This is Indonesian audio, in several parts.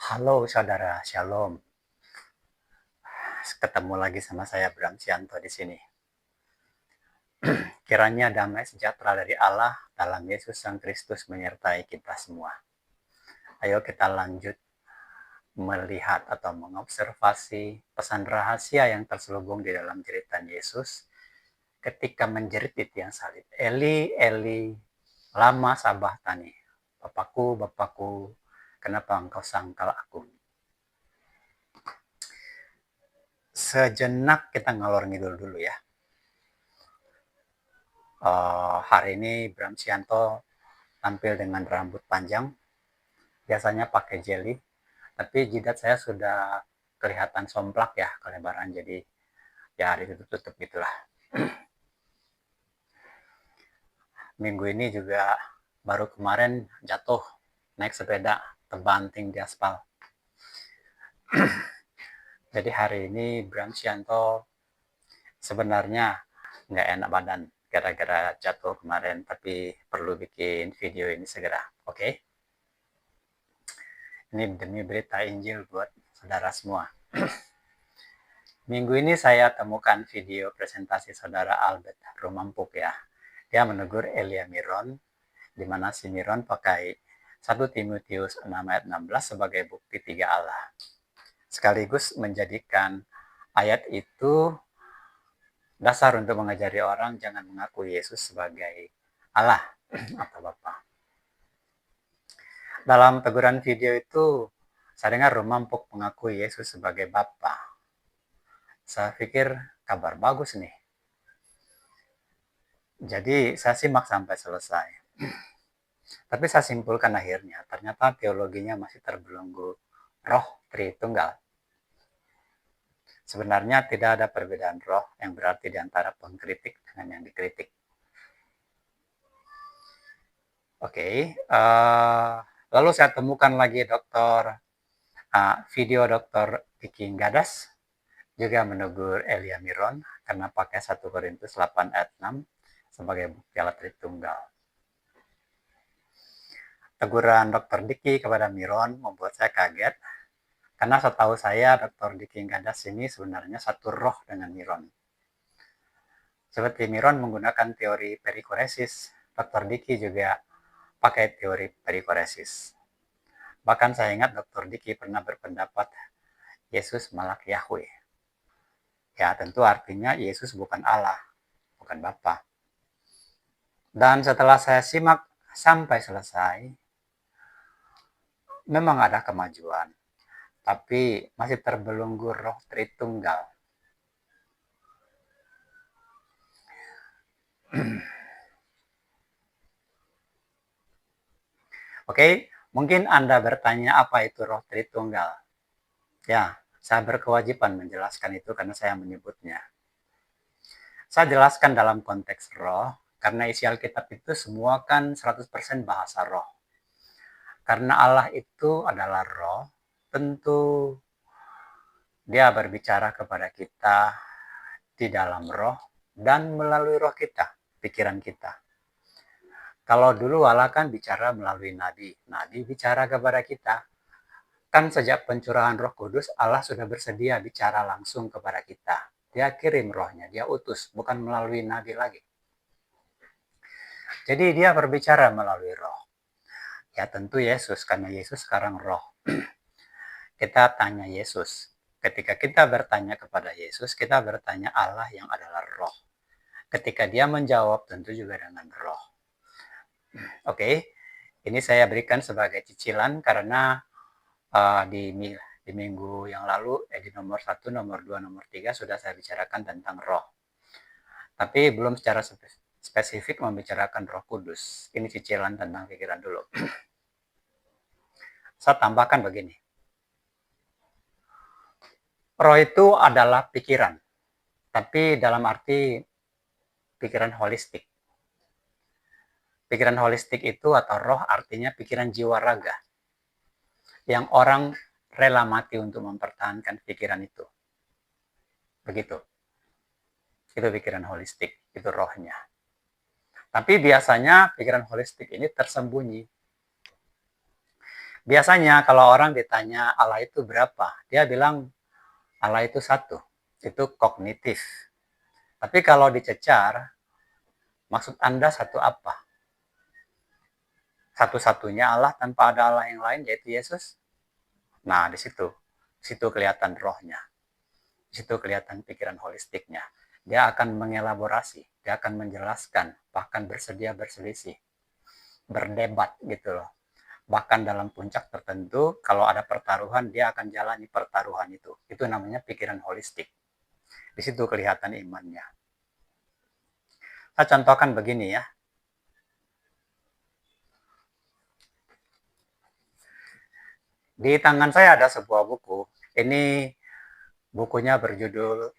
Halo saudara, Shalom. Ketemu lagi sama saya Bram Sianto di sini. Kiranya damai sejahtera dari Allah dalam Yesus Sang Kristus menyertai kita semua. Ayo kita lanjut melihat atau mengobservasi pesan rahasia yang terselubung di dalam cerita Yesus ketika menjerit di tiang salib. Eli, Eli, lama sabachthani. Bapakku, Bapakku, kenapa engkau sangkal aku? Sejenak kita ngalor ngidul dulu ya. Hari ini Bram Sianto tampil dengan rambut panjang, biasanya pakai jelly, tapi jidat saya sudah kelihatan somplak ya, kelebaran, jadi ya ditutup-tutup gitulah. Minggu ini juga baru kemarin jatuh naik sepeda terbanting di aspal. Jadi hari ini Bram Sianto sebenarnya nggak enak badan gara-gara jatuh kemarin, tapi perlu bikin video ini segera. Oke? Ini demi berita Injil buat saudara semua. Minggu ini saya temukan video presentasi saudara Albert Rumampuk ya. Dia menegur Elia Miron, di mana si Miron pakai 1 Timotius 6 ayat 16 sebagai bukti 3 Allah. Sekaligus menjadikan ayat itu dasar untuk mengajari orang jangan mengaku Yesus sebagai Allah atau Bapa. Dalam teguran video itu, saya dengar Rumampuk mengakui Yesus sebagai Bapa. Saya pikir kabar bagus nih. Jadi saya simak sampai selesai. Tapi saya simpulkan akhirnya, ternyata teologinya masih terbelenggu roh Tritunggal. Sebenarnya tidak ada perbedaan roh yang berarti di antara pengkritik dengan yang dikritik. Oke, lalu saya temukan lagi video Dr. Diki Gadas juga menegur Elia Miron karena pakai 1 Korintus 8 ayat 6 sebagai bukti Allah Tritunggal. Teguran Dr. Diki kepada Miron membuat saya kaget, karena setahu saya Dr. Diki Gadas ini sebenarnya satu roh dengan Miron. Seperti Miron menggunakan teori perikoresis, Dr. Diki juga pakai teori perikoresis. Bahkan saya ingat Dr. Diki pernah berpendapat Yesus malak Yahweh. Ya tentu artinya Yesus bukan Allah, bukan Bapa. Dan setelah saya simak sampai selesai, memang ada kemajuan, tapi masih terbelenggu roh Tritunggal. Oke, mungkin Anda bertanya apa itu roh Tritunggal. Ya, saya berkewajiban menjelaskan itu karena saya menyebutnya. Saya jelaskan dalam konteks roh, karena isi Alkitab itu semua kan 100% bahasa roh. Karena Allah itu adalah roh, tentu Dia berbicara kepada kita di dalam roh dan melalui roh kita, pikiran kita. Kalau dulu Allah kan bicara melalui nabi, nabi bicara kepada kita. Kan sejak pencurahan Roh Kudus, Allah sudah bersedia bicara langsung kepada kita. Dia kirim rohnya, dia utus, bukan melalui nabi lagi. Jadi dia berbicara melalui roh. Ya tentu Yesus, karena Yesus sekarang roh. Kita tanya Yesus. Ketika kita bertanya kepada Yesus, kita bertanya Allah yang adalah roh. Ketika dia menjawab, tentu juga dengan roh. Oke, ini saya berikan sebagai cicilan karena di minggu yang lalu, di nomor 1, nomor 2, nomor 3 sudah saya bicarakan tentang roh. Tapi belum secara spesifik membicarakan Roh Kudus. Ini cicilan tentang pikiran dulu. Saya tambahkan begini. Roh itu adalah pikiran, tapi dalam arti pikiran holistik. Pikiran holistik itu atau roh artinya pikiran jiwa raga. Yang orang rela mati untuk mempertahankan pikiran itu. Begitu. Itu pikiran holistik, itu rohnya. Tapi biasanya pikiran holistik ini tersembunyi. Biasanya kalau orang ditanya Allah itu berapa, dia bilang Allah itu satu. Itu kognitif. Tapi kalau dicecar, maksud Anda satu apa? Satu-satunya Allah tanpa ada Allah yang lain, yaitu Yesus? Nah, di situ kelihatan rohnya. Di situ kelihatan pikiran holistiknya. Dia akan mengelaborasi, dia akan menjelaskan, bahkan bersedia berselisih, berdebat gitu loh. Bahkan dalam puncak tertentu, kalau ada pertaruhan, dia akan jalani pertaruhan itu. Itu namanya pikiran holistik. Di situ kelihatan imannya. Saya contohkan begini ya. Di tangan saya ada sebuah buku. Ini bukunya berjudul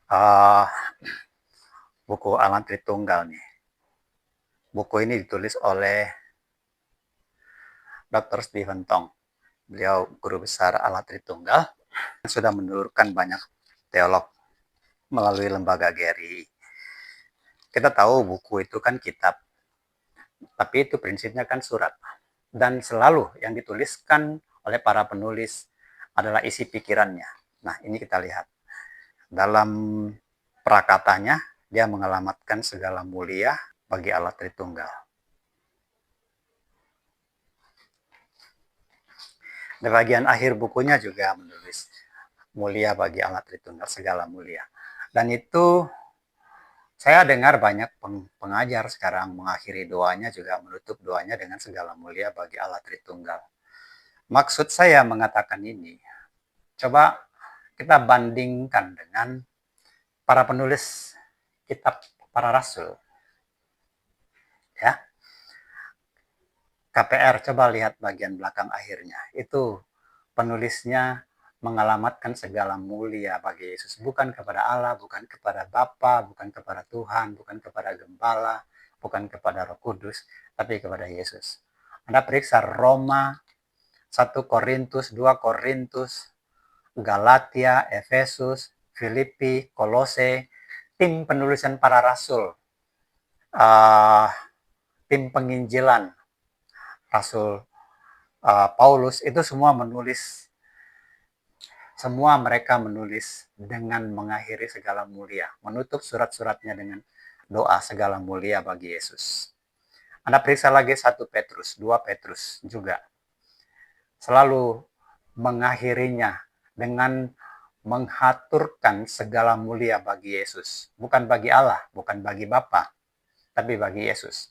uh, buku Alam Tritunggal nih. Buku ini ditulis oleh Dr. Stephen Tong. Beliau guru besar Alam Tritunggal. Sudah menelurkan banyak teolog melalui lembaga GRI. Kita tahu buku itu kan kitab, tapi itu prinsipnya kan surat. Dan selalu yang dituliskan oleh para penulis adalah isi pikirannya. Nah, ini kita lihat. Dalam prakatanya, dia mengalamatkan segala mulia bagi Allah Tritunggal. Di bagian akhir bukunya juga menulis mulia bagi Allah Tritunggal, segala mulia. Dan itu saya dengar banyak pengajar sekarang mengakhiri doanya juga menutup doanya dengan segala mulia bagi Allah Tritunggal. Maksud saya mengatakan ini, coba kita bandingkan dengan para penulis kitab para rasul. Ya. KPR, coba lihat bagian belakang akhirnya. Itu penulisnya mengalamatkan segala mulia bagi Yesus. Bukan kepada Allah, bukan kepada Bapa, bukan kepada Tuhan, bukan kepada Gembala, bukan kepada Roh Kudus, tapi kepada Yesus. Anda periksa Roma, 1 Korintus, 2 Korintus, Galatia, Efesus, Filipi, Kolose, tim penulisan para rasul, tim penginjilan, Rasul Paulus, itu semua mereka menulis dengan mengakhiri segala mulia, menutup surat-suratnya dengan doa segala mulia bagi Yesus. Anda periksa lagi 1 Petrus, 2 Petrus juga. Selalu mengakhirinya dengan menghaturkan segala mulia bagi Yesus. Bukan bagi Allah, bukan bagi Bapa, tapi bagi Yesus.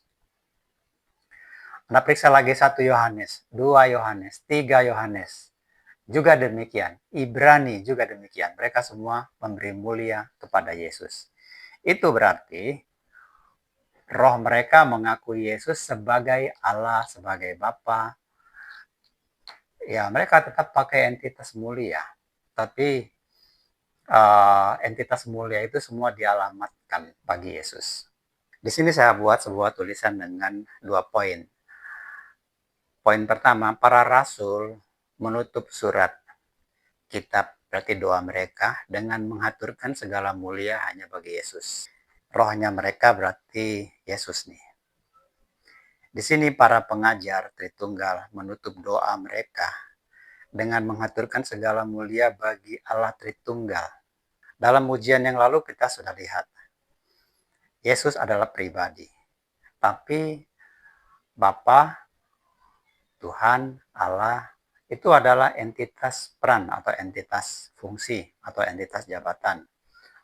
Anda periksa lagi 1 Yohanes, 2 Yohanes, 3 Yohanes. Juga demikian. Ibrani juga demikian. Mereka semua memberi mulia kepada Yesus. Itu berarti roh mereka mengakui Yesus sebagai Allah, sebagai Bapa. Ya, mereka tetap pakai entitas mulia. Tapi entitas mulia itu semua dialamatkan bagi Yesus. Di sini saya buat sebuah tulisan dengan 2 poin. Poin pertama, para rasul menutup surat kitab, berarti doa mereka, dengan menghaturkan segala mulia hanya bagi Yesus. Rohnya mereka berarti Yesus nih. Di sini para pengajar Tritunggal menutup doa mereka dengan menghaturkan segala mulia bagi Allah Tritunggal. Dalam ujian yang lalu kita sudah lihat, Yesus adalah pribadi. Tapi Bapa, Tuhan, Allah, itu adalah entitas peran atau entitas fungsi atau entitas jabatan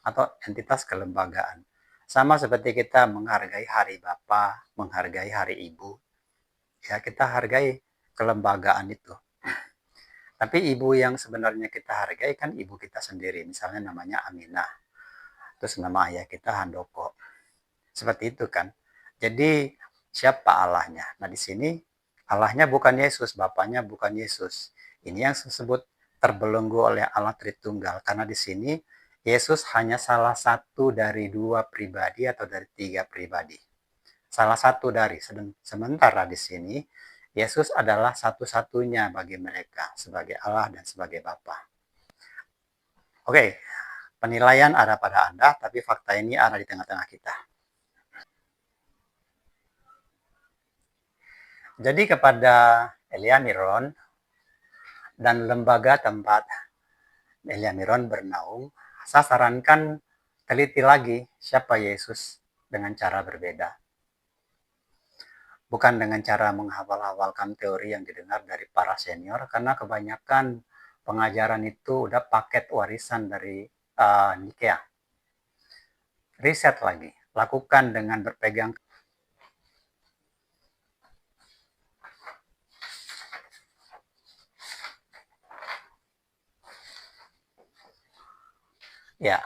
atau entitas kelembagaan. Sama seperti kita menghargai hari Bapa, menghargai hari Ibu. Ya, kita hargai kelembagaan itu. Tapi ibu yang sebenarnya kita hargai kan ibu kita sendiri. Misalnya namanya Aminah. Terus nama ayah kita Handoko. Seperti itu kan. Jadi siapa Allahnya? Nah di sini Allahnya bukan Yesus, Bapaknya bukan Yesus. Ini yang disebut terbelenggu oleh Allah Tritunggal. Karena di sini Yesus hanya salah satu dari 2 pribadi atau dari 3 pribadi. Salah satu dari. Sementara di sini Yesus adalah satu-satunya bagi mereka sebagai Allah dan sebagai Bapa. Oke, penilaian ada pada Anda, tapi fakta ini ada di tengah-tengah kita. Jadi kepada Elia Miron dan lembaga tempat Elia Miron bernaung, saya sarankan teliti lagi siapa Yesus dengan cara berbeda. Bukan dengan cara menghafal-hafalkan teori yang didengar dari para senior, karena kebanyakan pengajaran itu udah paket warisan dari Nikea. Riset lagi, lakukan dengan berpegang. Ya,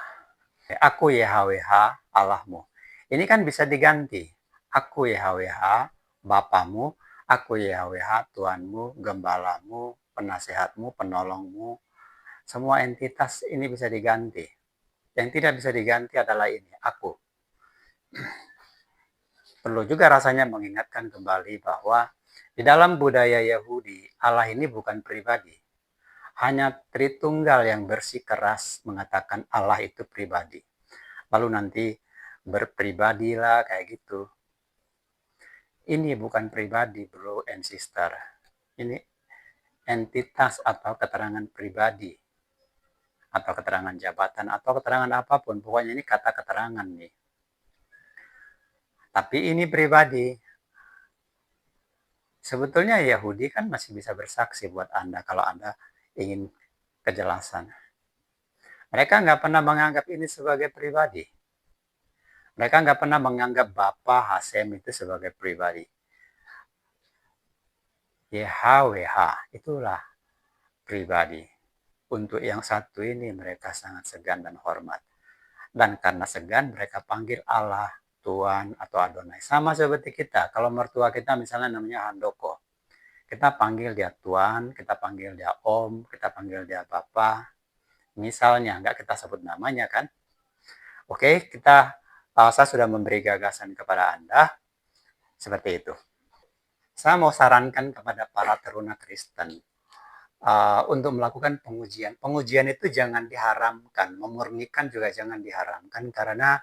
aku YHWH Allahmu. Ini kan bisa diganti. Aku YHWH Bapamu, aku YHWH Tuhanmu, Gembalamu, Penasehatmu, Penolongmu. Semua entitas ini bisa diganti. Yang tidak bisa diganti adalah ini, aku. Perlu juga rasanya mengingatkan kembali bahwa di dalam budaya Yahudi, Allah ini bukan pribadi. Hanya Tritunggal yang bersikeras mengatakan Allah itu pribadi. Lalu nanti berpribadilah kayak gitu. Ini bukan pribadi, bro and sister. Ini entitas atau keterangan pribadi. Atau keterangan jabatan, atau keterangan apapun. Pokoknya ini kata keterangan nih. Tapi ini pribadi. Sebetulnya Yahudi kan masih bisa bersaksi buat Anda kalau Anda ingin kejelasan. Mereka nggak pernah menganggap ini sebagai pribadi. Mereka nggak pernah menganggap Bapak Hasem itu sebagai pribadi. YHWH itulah pribadi. Untuk yang satu ini mereka sangat segan dan hormat. Dan karena segan mereka panggil Allah, Tuhan, atau Adonai. Sama seperti kita. Kalau mertua kita misalnya namanya Handoko. Kita panggil dia Tuhan, kita panggil dia Om, kita panggil dia Bapak. Misalnya, nggak kita sebut namanya kan. Oke, saya sudah memberi gagasan kepada Anda. Seperti itu. Saya mau sarankan kepada para teruna Kristen untuk melakukan pengujian. Pengujian itu jangan diharamkan, memurnikan juga jangan diharamkan karena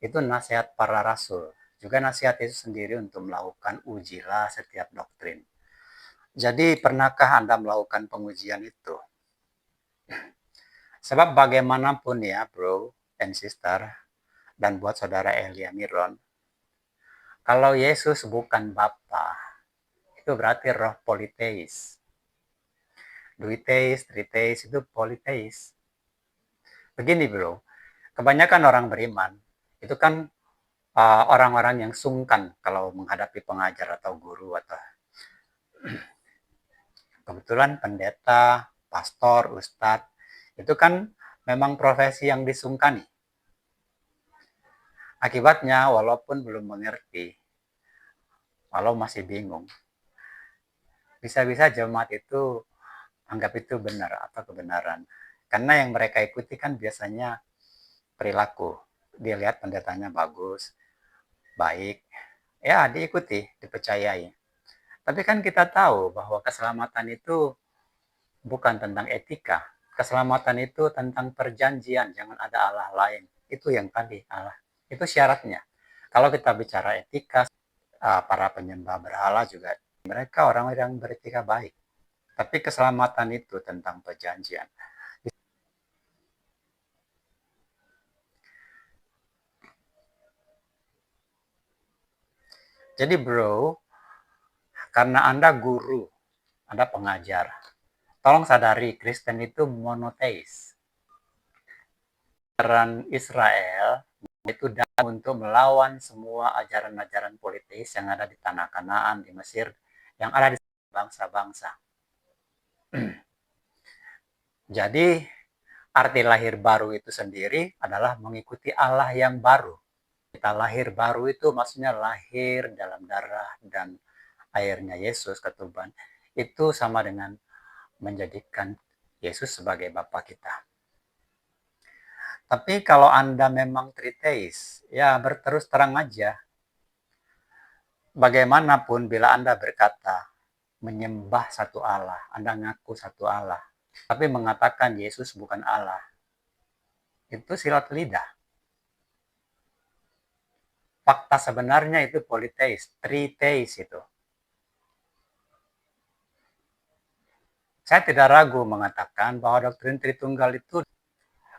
itu nasihat para rasul. Juga nasihat Yesus sendiri untuk melakukan ujilah setiap doktrin. Jadi pernahkah Anda melakukan pengujian itu? Sebab bagaimanapun ya bro and sister, dan buat saudara Elia Miron, kalau Yesus bukan Bapa, itu berarti roh politeis. Duiteis, triteis itu politeis. Begini bro, kebanyakan orang beriman itu kan orang-orang yang sungkan kalau menghadapi pengajar atau guru atau kebetulan pendeta, pastor, ustadz itu kan memang profesi yang disungkani. Akibatnya walaupun belum mengerti, walau masih bingung, bisa-bisa jemaat itu anggap itu benar atau kebenaran. Karena yang mereka ikuti kan biasanya perilaku. Dia lihat pendetanya bagus, baik, ya diikuti, dipercayai. Tapi kan kita tahu bahwa keselamatan itu bukan tentang etika. Keselamatan itu tentang perjanjian, jangan ada Allah lain. Itu yang tadi Allah. Itu syaratnya. Kalau kita bicara etika, para penyembah berhala juga mereka orang yang beretika baik. Tapi keselamatan itu tentang perjanjian. Jadi bro, karena Anda guru, Anda pengajar, tolong sadari Kristen itu monoteis. Ajaran Israel itu datang untuk melawan semua ajaran-ajaran politis yang ada di tanah Kanaan, di Mesir, yang ada di bangsa-bangsa. Jadi arti lahir baru itu sendiri adalah mengikuti Allah yang baru. Kita lahir baru itu maksudnya lahir dalam darah dan airnya Yesus ketuban. Itu sama dengan menjadikan Yesus sebagai Bapa kita. Tapi kalau Anda memang triteis, ya berterus terang aja. Bagaimanapun bila Anda berkata menyembah satu Allah, Anda ngaku satu Allah, tapi mengatakan Yesus bukan Allah, itu silat lidah. Fakta sebenarnya itu politeis, triteis itu. Saya tidak ragu mengatakan bahwa doktrin Tritunggal itu,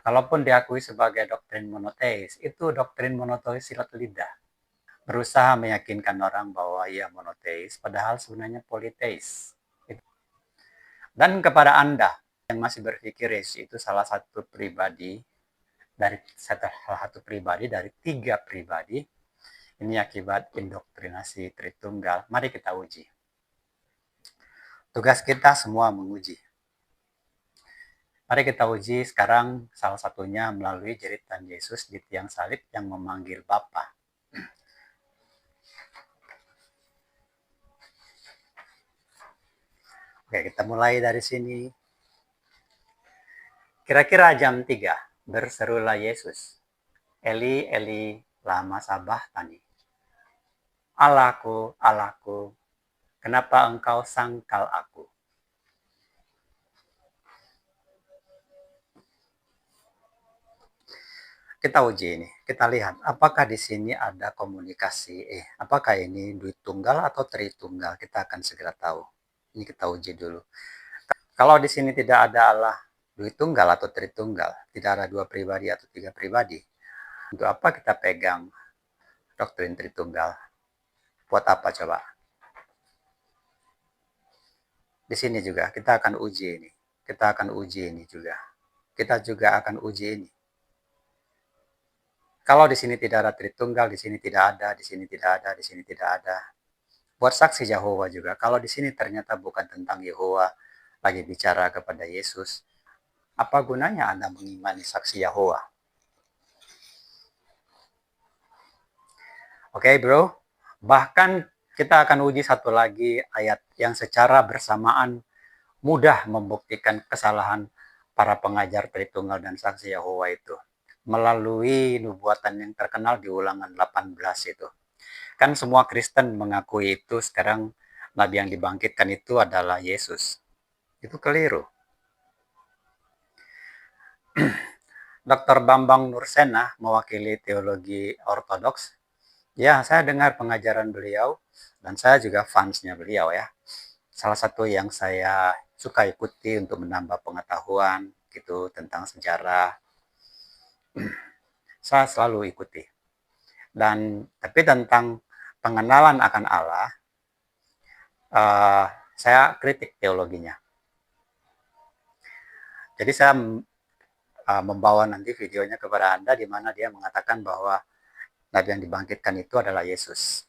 kalaupun diakui sebagai doktrin monoteis, itu doktrin monoteis silat lidah. Berusaha meyakinkan orang bahwa ia monoteis, padahal sebenarnya politeis. Dan kepada Anda yang masih berpikir Yesus itu salah satu pribadi dari 3 pribadi, ini akibat indoktrinasi Tritunggal. Mari kita uji. Tugas kita semua menguji. Mari kita uji sekarang salah satunya melalui jeritan Yesus di tiang salib yang memanggil Bapa. Oke, kita mulai dari sini. Kira-kira jam 3, berserulah Yesus. Eli, Eli, lama sabachthani. Allahku, Allahku, kenapa engkau sangkal aku? Kita uji ini, kita lihat apakah di sini ada komunikasi. Apakah ini duit tunggal atau tritunggal? Kita akan segera tahu. Ini kita uji dulu. Kalau di sini tidak ada Allah duit tunggal atau tritunggal, tidak ada 2 pribadi atau 3 pribadi, untuk apa kita pegang doktrin Tritunggal? Buat apa coba? Di sini juga kita akan uji ini. Kita akan uji ini juga. Kita juga akan uji ini. Kalau di sini tidak ada Tritunggal, di sini tidak ada, di sini tidak ada, di sini tidak ada. Buat saksi Yahova juga. Kalau di sini ternyata bukan tentang Yehova lagi bicara kepada Yesus, apa gunanya Anda mengimani saksi Yahova? Oke, bro. Bahkan kita akan uji satu lagi ayat yang secara bersamaan mudah membuktikan kesalahan para pengajar Tritunggal dan saksi Yahova itu melalui nubuatan yang terkenal di Ulangan 18 itu. Kan semua Kristen mengakui itu sekarang Nabi yang dibangkitkan itu adalah Yesus. Itu keliru. Dr. Bambang Nursena mewakili teologi ortodoks. Ya, saya dengar pengajaran beliau dan saya juga fansnya beliau ya. Salah satu yang saya suka ikuti untuk menambah pengetahuan gitu tentang sejarah. Saya selalu ikuti. Dan tapi tentang pengenalan akan Allah, saya kritik teologinya. Jadi saya membawa nanti videonya kepada Anda di mana dia mengatakan bahwa Nabi yang dibangkitkan itu adalah Yesus.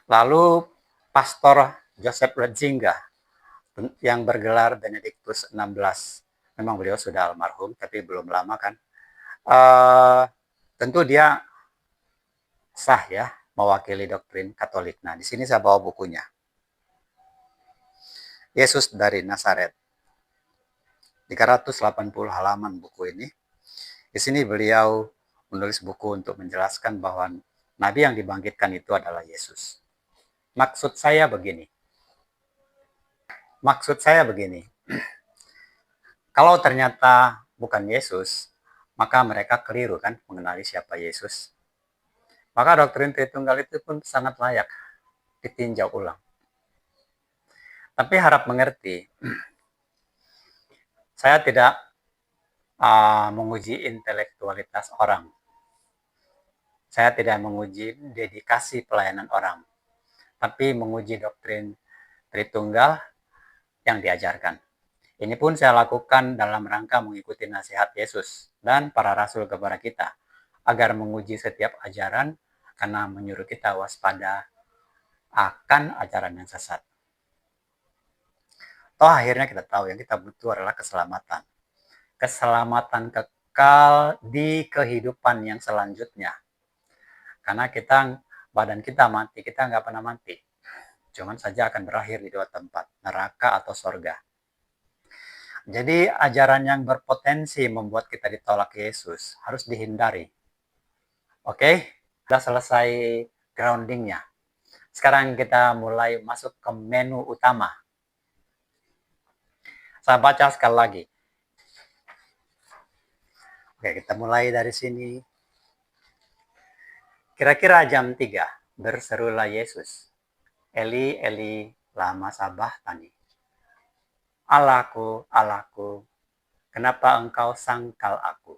Lalu Pastor Joseph Ratzinger yang bergelar Benedictus 16, memang beliau sudah almarhum tapi belum lama kan, tentu dia sah ya mewakili doktrin Katolik. Nah, di sini saya bawa bukunya. Yesus dari Nazaret. 380 halaman buku ini. Di sini beliau menulis buku untuk menjelaskan bahwa Nabi yang dibangkitkan itu adalah Yesus. Maksud saya begini. Kalau ternyata bukan Yesus, maka mereka keliru kan mengenali siapa Yesus. Maka doktrin Tritunggal itu pun sangat layak ditinjau ulang. Tapi harap mengerti, saya tidak menguji intelektualitas orang. Saya tidak menguji dedikasi pelayanan orang, tapi menguji doktrin Tritunggal yang diajarkan. Ini pun saya lakukan dalam rangka mengikuti nasihat Yesus dan para rasul kepada kita, agar menguji setiap ajaran karena menyuruh kita waspada akan ajaran yang sesat. Toh akhirnya kita tahu yang kita butuh adalah keselamatan. Keselamatan kekal di kehidupan yang selanjutnya. Karena badan kita mati, kita nggak pernah mati. Cuman saja akan berakhir di 2 tempat, neraka atau sorga. Jadi ajaran yang berpotensi membuat kita ditolak Yesus harus dihindari. Oke, sudah selesai groundingnya. Sekarang kita mulai masuk ke menu utama. Saya baca sekali lagi. Oke, kita mulai dari sini. Kira-kira jam 3, berserulah Yesus. Eli, Eli, lama sabah tani. Allahku, Allahku, kenapa engkau sangkal aku?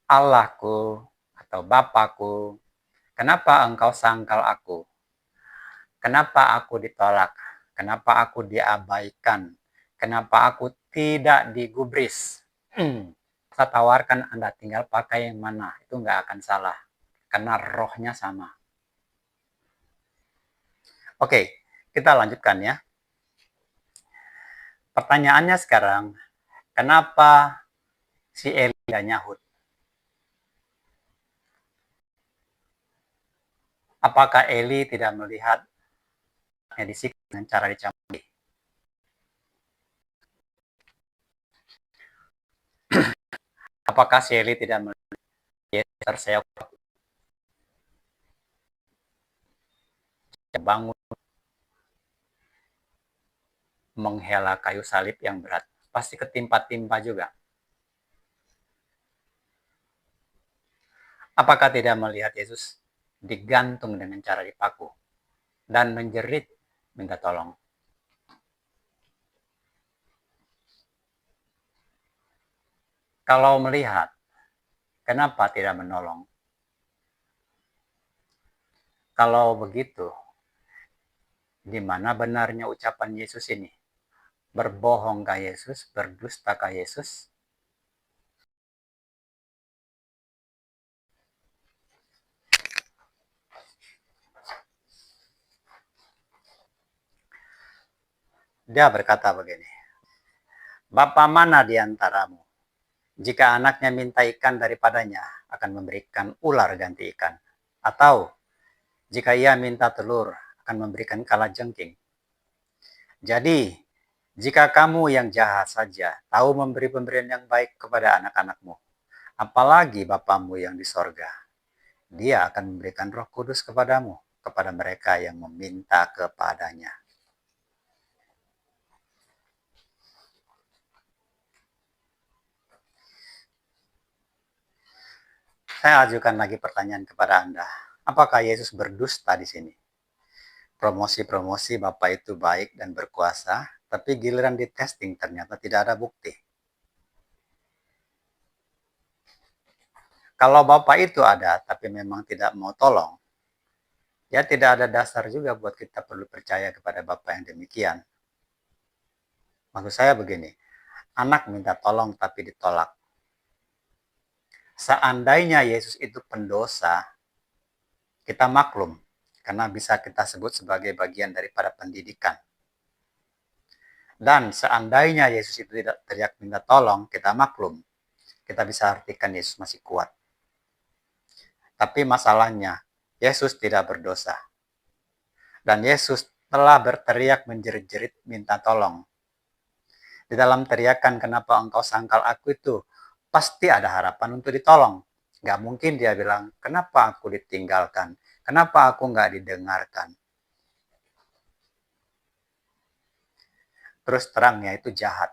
Allahku atau Bapakku, kenapa engkau sangkal aku? Kenapa aku ditolak? Kenapa aku diabaikan? Kenapa aku tidak digubris? Saya tawarkan Anda tinggal pakai yang mana, itu nggak akan salah. Karena rohnya sama. Oke, kita lanjutkan ya. Pertanyaannya sekarang, kenapa si Eli tidak nyahut? Apakah Eli tidak melihat medisik dengan cara dicambuk? Apakah si Eli tidak melihat Yesus terseok bangun menghela kayu salib yang berat? Pasti ketimpa-timpa juga. Apakah tidak melihat Yesus digantung dengan cara dipaku dan menjerit minta tolong? Kalau melihat, kenapa tidak menolong? Kalau begitu, di mana benarnya ucapan Yesus ini? Berbohongkah Yesus? Berdustakah Yesus? Dia berkata begini, Bapa mana di antaramu? Jika anaknya minta ikan daripadanya, akan memberikan ular ganti ikan. Atau, jika ia minta telur, akan memberikan kalajengking. Jadi, jika kamu yang jahat saja tahu memberi pemberian yang baik kepada anak-anakmu, apalagi Bapamu yang di sorga, Dia akan memberikan Roh Kudus kepadamu, kepada mereka yang meminta kepadanya. Saya ajukan lagi pertanyaan kepada Anda. Apakah Yesus berdusta di sini? Promosi-promosi Bapak itu baik dan berkuasa, tapi giliran di testing ternyata tidak ada bukti. Kalau Bapak itu ada, tapi memang tidak mau tolong, ya tidak ada dasar juga buat kita perlu percaya kepada Bapak yang demikian. Maksud saya begini, anak minta tolong tapi ditolak. Seandainya Yesus itu pendosa, kita maklum, karena bisa kita sebut sebagai bagian daripada pendidikan. Dan seandainya Yesus itu tidak teriak minta tolong, kita maklum. Kita bisa artikan Yesus masih kuat. Tapi masalahnya, Yesus tidak berdosa. Dan Yesus telah berteriak menjerit-jerit minta tolong. Di dalam teriakan kenapa engkau sangkal aku itu, pasti ada harapan untuk ditolong. Gak mungkin dia bilang, kenapa aku ditinggalkan? Kenapa aku gak didengarkan? Terus terangnya itu jahat.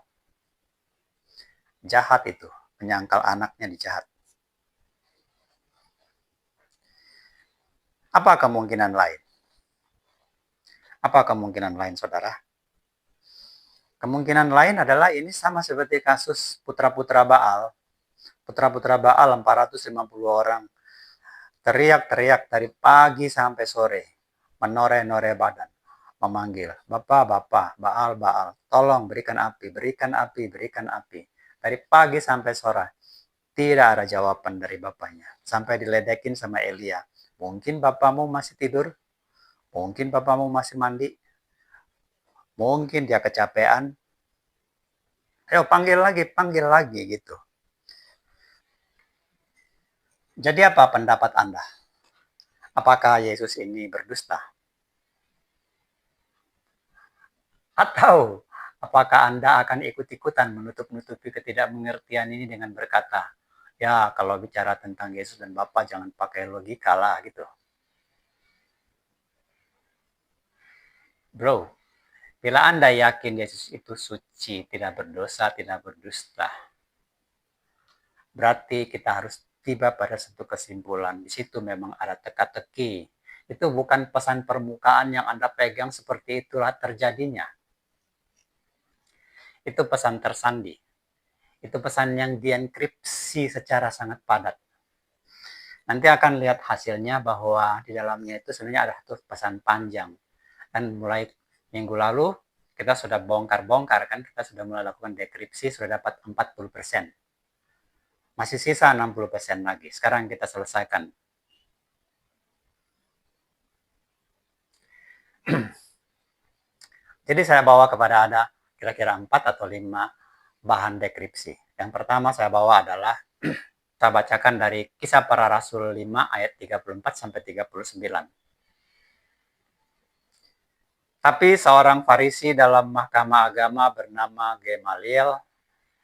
Jahat itu, menyangkal anaknya dijahat. Apa kemungkinan lain? Apa kemungkinan lain, saudara? Kemungkinan lain adalah ini sama seperti kasus putra-putra Baal. Putra-putra Baal 450 orang. Teriak-teriak dari pagi sampai sore. Menore-nore badan. Memanggil, Bapak, Bapak, Baal, Baal. Tolong berikan api, berikan api, berikan api. Dari pagi sampai sore. Tidak ada jawaban dari bapaknya. Sampai diledekin sama Elia. Mungkin bapakmu masih tidur. Mungkin bapakmu masih mandi. Mungkin dia kecapean. Ayo panggil lagi gitu. Jadi apa pendapat Anda? Apakah Yesus ini berdusta? Atau apakah Anda akan ikut-ikutan menutup-nutupi ketidakmengertian ini dengan berkata, ya kalau bicara tentang Yesus dan Bapa jangan pakai logika lah gitu. Bro, bila Anda yakin Yesus itu suci, tidak berdosa, tidak berdusta, berarti kita harus tiba pada satu kesimpulan. Di situ memang ada teka-teki. Itu bukan pesan permukaan yang Anda pegang seperti itulah terjadinya. Itu pesan tersandi. Itu pesan yang dienkripsi secara sangat padat. Nanti akan lihat hasilnya bahwa di dalamnya itu sebenarnya ada satu pesan panjang. Dan mulai minggu lalu kita sudah bongkar-bongkar kan, kita sudah mulai lakukan dekripsi, sudah dapat 40%. Masih sisa 60% lagi. Sekarang kita selesaikan. Jadi saya bawa kepada Anda kira-kira 4 atau 5 bahan dekripsi. Yang pertama saya bawa adalah kita bacakan dari Kisah Para Rasul 5 ayat 34 sampai 39. Tapi seorang Farisi dalam mahkamah agama bernama Gamaliel,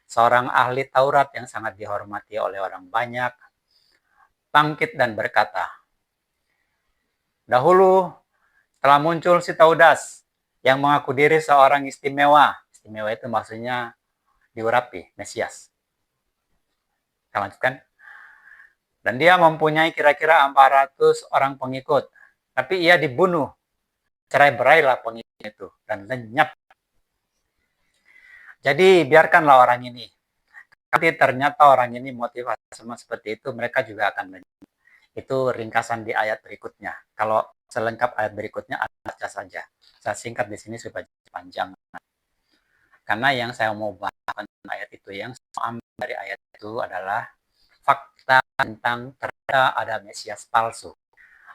seorang ahli Taurat yang sangat dihormati oleh orang banyak, bangkit dan berkata, "Dahulu telah muncul si Teudas yang mengaku diri seorang istimewa." Istimewa itu maksudnya diurapi, Mesias. Kita lanjutkan. Dan dia mempunyai kira-kira 400 orang pengikut. Tapi ia dibunuh. Cerai-berailah pengikut itu. Dan lenyap. Jadi biarkanlah orang ini. Nanti ternyata orang ini motivasi sama seperti itu, mereka juga akan lenyap. Itu ringkasan di ayat berikutnya. Kalau selengkap ayat berikutnya, Anda baca saja. Saya singkat di sini supaya panjang. Karena yang saya mau bahas ayat itu, yang saya ambil dari ayat itu adalah fakta tentang ternyata ada Mesias palsu.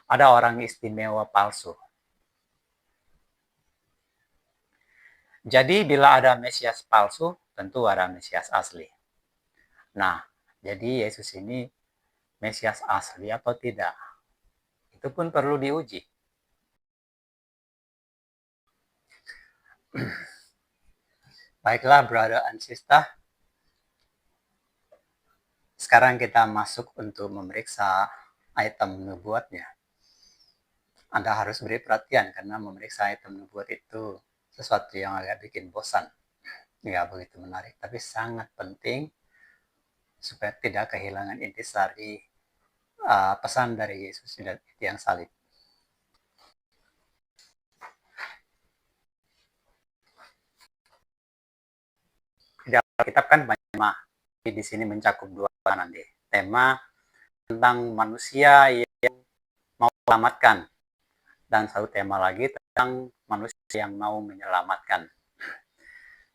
Ada orang istimewa palsu. Jadi bila ada Mesias palsu, tentu ada Mesias asli. Nah, jadi Yesus ini Mesias asli atau tidak? Itu pun perlu diuji. Baiklah, brother and sister. Sekarang kita masuk untuk memeriksa item nubuatnya. Anda harus beri perhatian karena memeriksa item nubuat itu sesuatu yang agak bikin bosan. Nggak begitu menarik, tapi sangat penting supaya tidak kehilangan intisari pesan dari Yesus di tiang salib. Di Alkitab kan banyak tema, di sini mencakup 2 nanti. Tema tentang manusia yang mau menyelamatkan dan satu tema lagi tentang manusia yang mau menyelamatkan.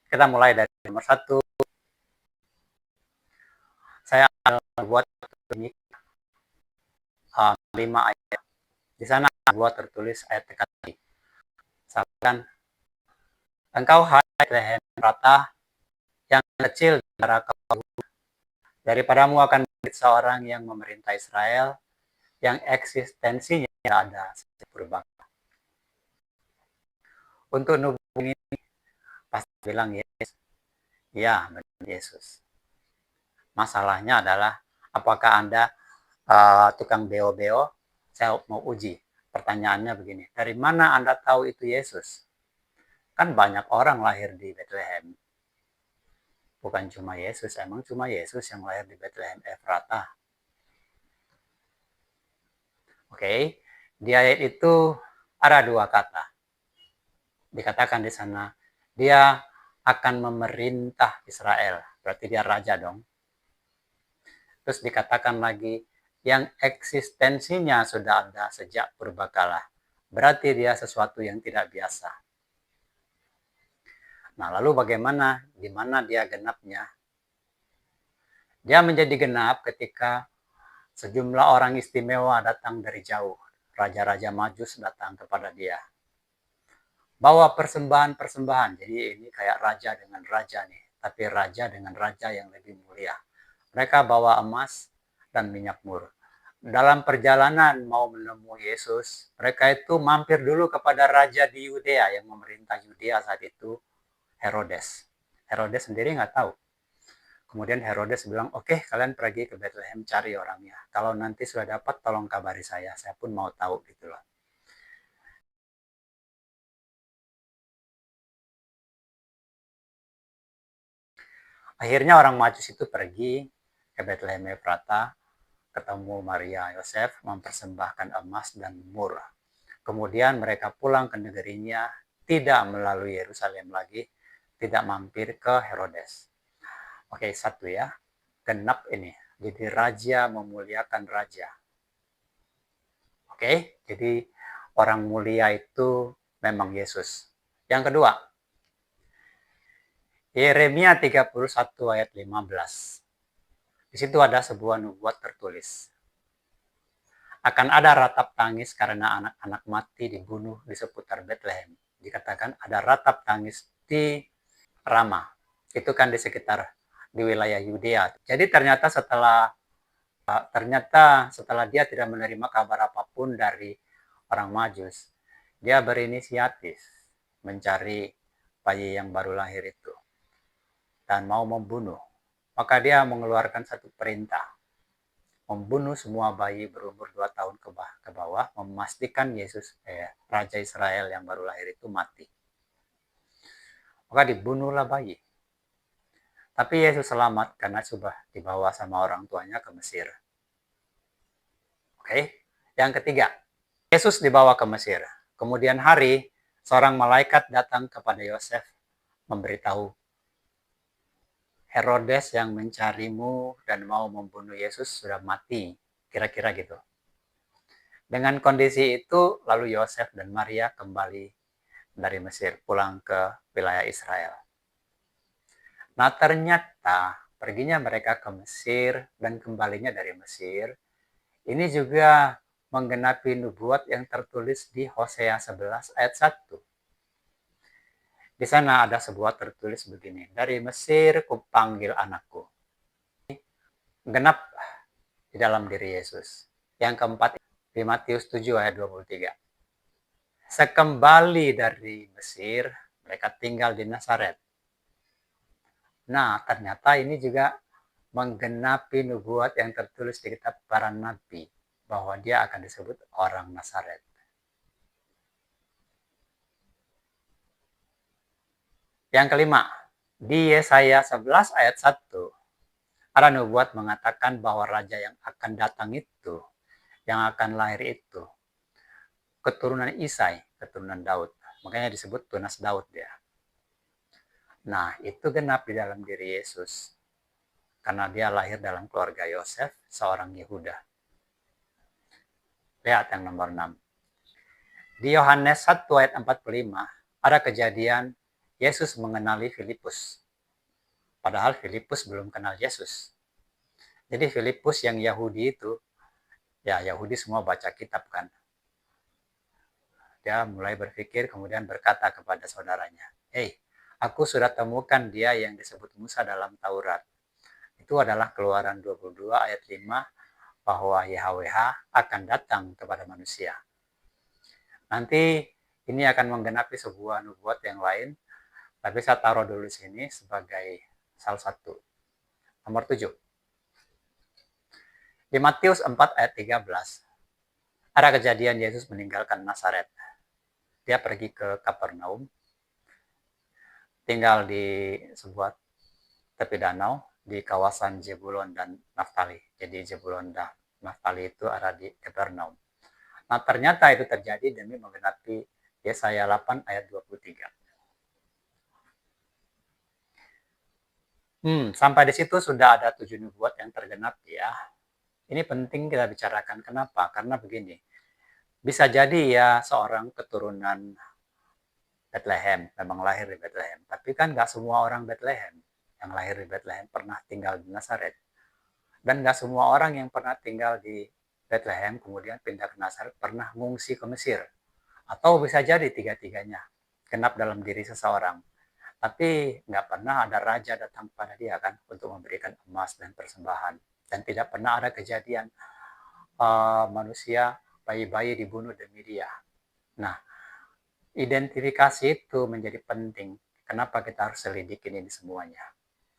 Kita mulai dari nomor 1. Saya buat 5 ayat. Di sana buat tertulis ayat teka-teki. Misalkan, engkau hai Bethlehem Efratah yang kecil di antara kaum, daripadamu akan bangkit seorang yang memerintah Israel, yang eksistensinya ada sejak purbakala. Untuk nubuat ini pasti bilang Yesus. Ya, benar Yesus. Masalahnya adalah apakah Anda tukang beo-beo? Saya mau uji. Pertanyaannya begini, dari mana Anda tahu itu Yesus? Kan banyak orang lahir di Bethlehem. Bukan cuma Yesus, emang cuma Yesus yang lahir di Bethlehem Efratah. Oke, di ayat itu ada 2 kata. Dikatakan di sana, dia akan memerintah Israel. Berarti dia raja dong. Terus dikatakan lagi, yang eksistensinya sudah ada sejak purbakala. Berarti dia sesuatu yang tidak biasa. Nah, lalu bagaimana? Di mana dia genapnya? Dia menjadi genap ketika sejumlah orang istimewa datang dari jauh. Raja-raja Majus datang kepada dia. Bawa persembahan-persembahan. Jadi ini kayak raja dengan raja nih. Tapi raja dengan raja yang lebih mulia. Mereka bawa emas dan minyak mur. Dalam perjalanan mau menemui Yesus, mereka itu mampir dulu kepada raja di Yudea yang memerintah Yudea saat itu, Herodes. Herodes sendiri nggak tahu. Kemudian Herodes bilang, oke, kalian pergi ke Bethlehem cari orangnya. Kalau nanti sudah dapat, tolong kabari saya pun mau tahu gitu loh. Akhirnya orang Majus itu pergi ke Bethlehem Efratah, ketemu Maria Yosef mempersembahkan emas dan mur. Kemudian mereka pulang ke negerinya, tidak melalui Yerusalem lagi, tidak mampir ke Herodes. Oke, satu ya. Genap ini. Jadi raja memuliakan raja. Oke, jadi orang mulia itu memang Yesus. Yang kedua, Yeremia 31 ayat 15. Di situ ada sebuah nubuat tertulis. Akan ada ratap tangis karena anak-anak mati dibunuh di seputar Bethlehem. Dikatakan ada ratap tangis di Rama. Itu kan di sekitar di wilayah Yudea. Jadi ternyata setelah dia tidak menerima kabar apapun dari orang Majus, dia berinisiatif mencari bayi yang baru lahir itu dan mau membunuh. Maka dia mengeluarkan satu perintah, membunuh semua bayi berumur 2 tahun ke bawah, memastikan Raja Israel yang baru lahir itu mati. Maka dibunuhlah bayi. Tapi Yesus selamat karena sudah dibawa sama orang tuanya ke Mesir. Oke, yang ketiga, Yesus dibawa ke Mesir. Kemudian hari, seorang malaikat datang kepada Yosef memberitahu, Herodes yang mencarimu dan mau membunuh Yesus sudah mati. Kira-kira gitu. Dengan kondisi itu, lalu Yosef dan Maria kembali dari Mesir, pulang ke wilayah Israel. Nah, ternyata perginya mereka ke Mesir dan kembalinya dari Mesir, ini juga menggenapi nubuat yang tertulis di Hosea 11 ayat 1. Di sana ada sebuah tertulis begini, dari Mesir kupanggil anakku. Genap di dalam diri Yesus. Yang keempat, di Matius 7 ayat 23. Sekembali dari Mesir, mereka tinggal di Nazaret. Nah, ternyata ini juga menggenapi nubuat yang tertulis di kitab para nabi, bahwa dia akan disebut orang Nazaret. Yang kelima, di Yesaya 11 ayat 1, ada nubuat mengatakan bahwa raja yang akan datang itu, yang akan lahir itu, keturunan Isai, keturunan Daud. Makanya disebut tunas Daud ya. Nah, itu genap di dalam diri Yesus. Karena dia lahir dalam keluarga Yosef, seorang Yehuda. Lihat yang nomor 6. Di Yohanes 1 ayat 45, ada kejadian Yesus mengenali Filipus. Padahal Filipus belum kenal Yesus. Jadi Filipus yang Yahudi itu, ya Yahudi semua baca kitab kan. Dia mulai berpikir kemudian berkata kepada saudaranya, "Hei, aku sudah temukan dia yang disebut Musa dalam Taurat." Itu adalah Keluaran 22 ayat 5, bahwa YHWH akan datang kepada manusia. Nanti ini akan menggenapi sebuah nubuat yang lain, tapi saya taruh dulu sini sebagai salah satu. Nomor 7. Di Matius 4 ayat 13, ada kejadian Yesus meninggalkan Nazaret. Dia pergi ke Kapernaum, tinggal di sebuah tepi danau di kawasan Zebulon dan Naftali. Jadi Zebulon dan Naftali itu ada di Kapernaum. Nah, ternyata itu terjadi demi menggenapi Yesaya 8 ayat 23. Sampai di situ sudah ada 7 nubuat yang tergenap ya. Ini penting kita bicarakan. Kenapa? Karena begini, bisa jadi ya seorang keturunan Bethlehem, memang lahir di Bethlehem. Tapi kan nggak semua orang Bethlehem yang lahir di Bethlehem pernah tinggal di Nazaret. Dan nggak semua orang yang pernah tinggal di Bethlehem kemudian pindah ke Nazaret pernah mengungsi ke Mesir. Atau bisa jadi tiga-tiganya genap dalam diri seseorang. Tapi nggak pernah ada raja datang pada dia kan untuk memberikan emas dan persembahan. Dan tidak pernah ada kejadian manusia, bayi-bayi dibunuh demi dia. Nah, identifikasi itu menjadi penting. Kenapa kita harus selidikin ini semuanya?